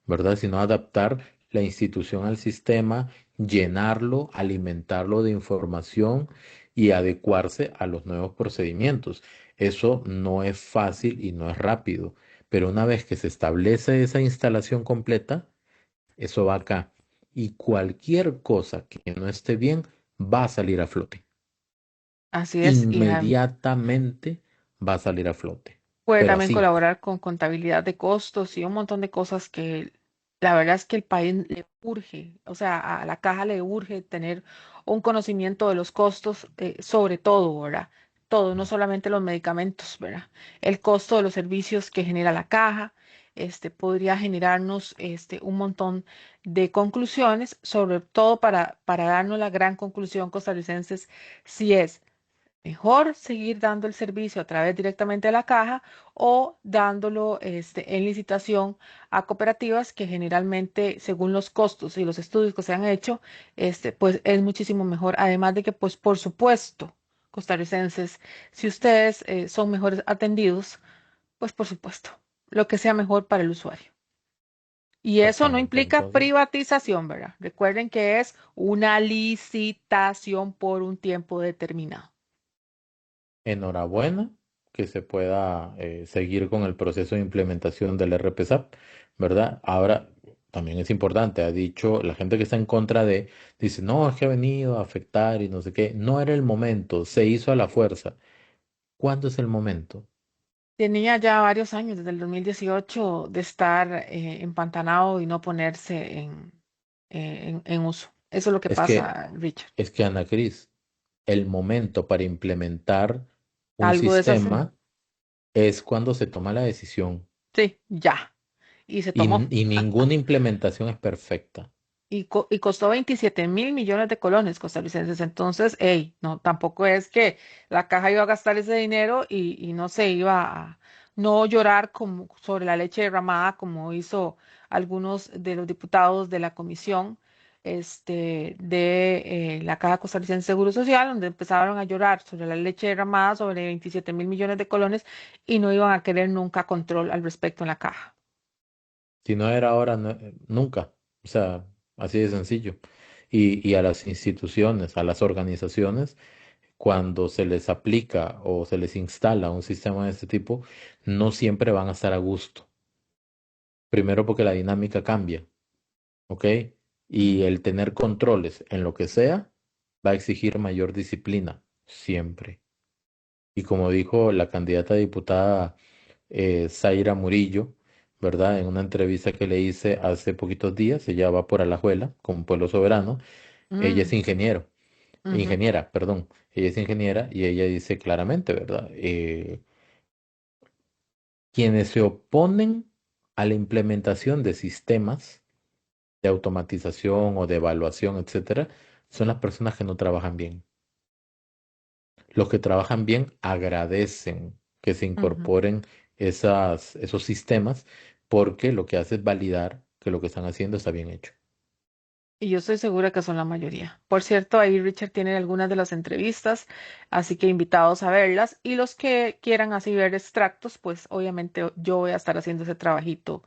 ¿verdad? Sino adaptar la institución al sistema, llenarlo, alimentarlo de información y adecuarse a los nuevos procedimientos. Eso no es fácil y no es rápido, pero una vez que se establece esa instalación completa, eso va acá. Y cualquier cosa que no esté bien va a salir a flote. Así es, y Inmediatamente va a salir a flote. puede Pero también así, colaborar con contabilidad de costos y un montón de cosas que la verdad es que el país le urge, o sea, a la caja le urge tener un conocimiento de los costos, sobre todo, ¿verdad? Todo, no solamente los medicamentos, ¿verdad? El costo de los servicios que genera la caja, podría generarnos, un montón de conclusiones, sobre todo para darnos la gran conclusión costarricenses, si es mejor seguir dando el servicio a través directamente de la caja o dándolo, en licitación a cooperativas que generalmente, según los costos y los estudios que se han hecho, pues es muchísimo mejor. Además de que, pues por supuesto, costarricenses, si ustedes, son mejores atendidos, pues por supuesto, lo que sea mejor para el usuario. Y eso no exactamente. implica Entonces, privatización, ¿verdad? Recuerden que es una licitación por un tiempo determinado. enhorabuena que se pueda seguir con el proceso de implementación del RPSAP, ¿verdad? Ahora, también es importante, ha dicho la gente que está en contra de, dice, no, es que ha venido a afectar y no sé qué. No era el momento, se hizo a la fuerza. ¿Cuándo es el momento? Tenía ya varios años, desde el 2018, de estar, empantanado y no ponerse en uso. Eso es lo que Es que, pasa, Richard. es que Ana Cris, el momento para implementar un Algo deshacer. sistema es cuando se toma la decisión Sí, ya. Y se y, tomó. y ninguna implementación es perfecta. Y costó 27.000 millones de colones costarricenses. Entonces, hey, no, tampoco es que la caja iba a gastar ese dinero y no se iba a no llorar como sobre la leche derramada, como hizo algunos de los diputados de la comisión, de, la Caja Costarricense de Seguro Social, donde empezaron a llorar sobre la leche derramada, sobre 27.000 millones de colones, y no iban a querer nunca control al respecto en la caja. Si no era ahora, nunca. O sea, así de sencillo. Y a las instituciones, a las organizaciones, cuando se les aplica o se les instala un sistema de este tipo, no siempre van a estar a gusto. Primero porque la dinámica cambia, ¿ok? Y Ujú. el tener controles en lo que sea va a exigir mayor disciplina, siempre. Y como dijo la candidata a diputada Zaira Murillo, ¿verdad? En una entrevista que le hice hace poquitos días, ella va por Alajuela, con Pueblo Soberano, ella es Mm, ujú. ingeniera, perdón, ella es ingeniera y ella dice claramente, ¿verdad? Quienes se oponen a la implementación de sistemas de automatización o de evaluación, etcétera, son las personas que no trabajan bien. Los que trabajan bien agradecen que se Ujú. incorporen esos sistemas porque lo que hace es validar que lo que están haciendo está bien hecho. Y yo estoy segura que son la mayoría. Por cierto, ahí Richard tiene algunas de las entrevistas, así que invitados a verlas. Y los que quieran así ver extractos, pues obviamente yo voy a estar haciendo ese trabajito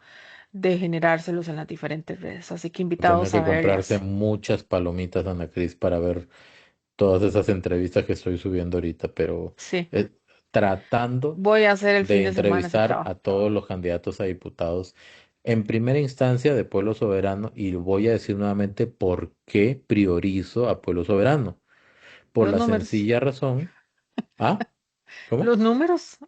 de generárselos en las diferentes redes. Así que Va a tener invitados a que comprarse verlas. muchas palomitas, Ana Cris, para ver todas esas entrevistas que estoy subiendo ahorita, pero Sí, eh, tratando voy a hacer el fin de de semana ese entrevistar trabajo. a todos los candidatos a diputados en primera instancia de Pueblo Soberano y voy a decir nuevamente por qué priorizo a Pueblo Soberano. Por Los la números. sencilla razón, ¿ah? ¿Cómo? Los números.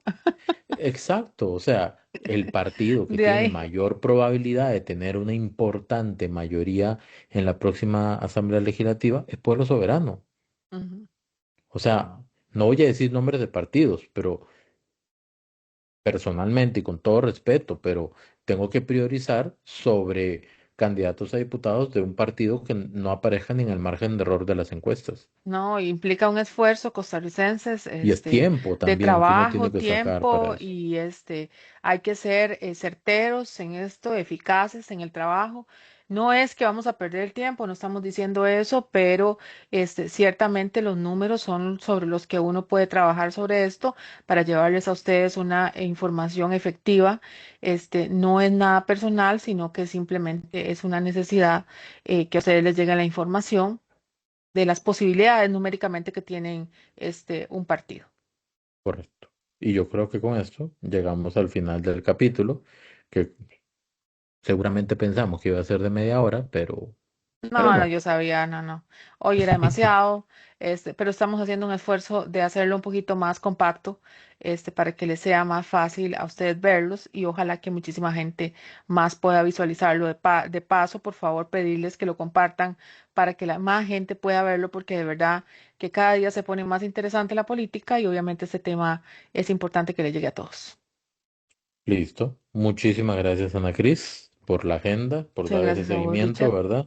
Exacto, o sea, el partido que De tiene ahí. mayor probabilidad de tener una importante mayoría en la próxima Asamblea Legislativa es Pueblo Soberano. Ujú. O sea, no voy a decir nombres de partidos, pero personalmente y con todo respeto, pero tengo que priorizar sobre candidatos a diputados de un partido que no aparezca ni en el margen de error de las encuestas. No, implica un esfuerzo costarricenses, Y es tiempo de también que uno trabajo, tiene que sacar para tiempo eso. y hay que ser, certeros en esto, eficaces en el trabajo. No es que vamos a perder el tiempo, no estamos diciendo eso, pero ciertamente los números son sobre los que uno puede trabajar sobre esto para llevarles a ustedes una información efectiva. No es nada personal, sino que simplemente es una necesidad que a ustedes les llegue la información de las posibilidades numéricamente que tienen un partido. Correcto. Y yo creo que con esto llegamos al final del capítulo, que seguramente pensamos que iba a ser de media hora, pero No, no, no. yo sabía, no, no. Hoy era demasiado, pero estamos haciendo un esfuerzo de hacerlo un poquito más compacto, para que les sea más fácil a ustedes verlos y ojalá que muchísima gente más pueda visualizarlo. De paso, por favor, pedirles que lo compartan para que la más gente pueda verlo, porque de verdad que cada día se pone más interesante la política y obviamente este tema es importante que le llegue a todos. Listo. Muchísimas gracias, Ana Cris, por la agenda, por Muchas dar ese gracias a vos, seguimiento, Richard. ¿verdad?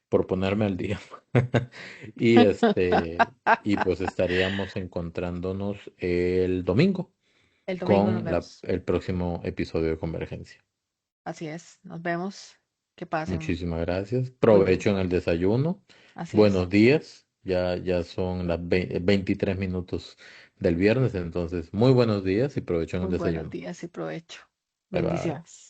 Por ponerme al día. Y y pues estaríamos encontrándonos el domingo El domingo nos con vemos. el próximo episodio de Convergencia. Así es, nos vemos. Que pasen Muchísimas gracias. muy bien. Provecho en el desayuno. Así es. Buenos días. Ya son las 23 minutos del viernes, entonces muy buenos días y provecho en el Muy buenos desayuno. días y provecho. Bye bye. Bendiciones.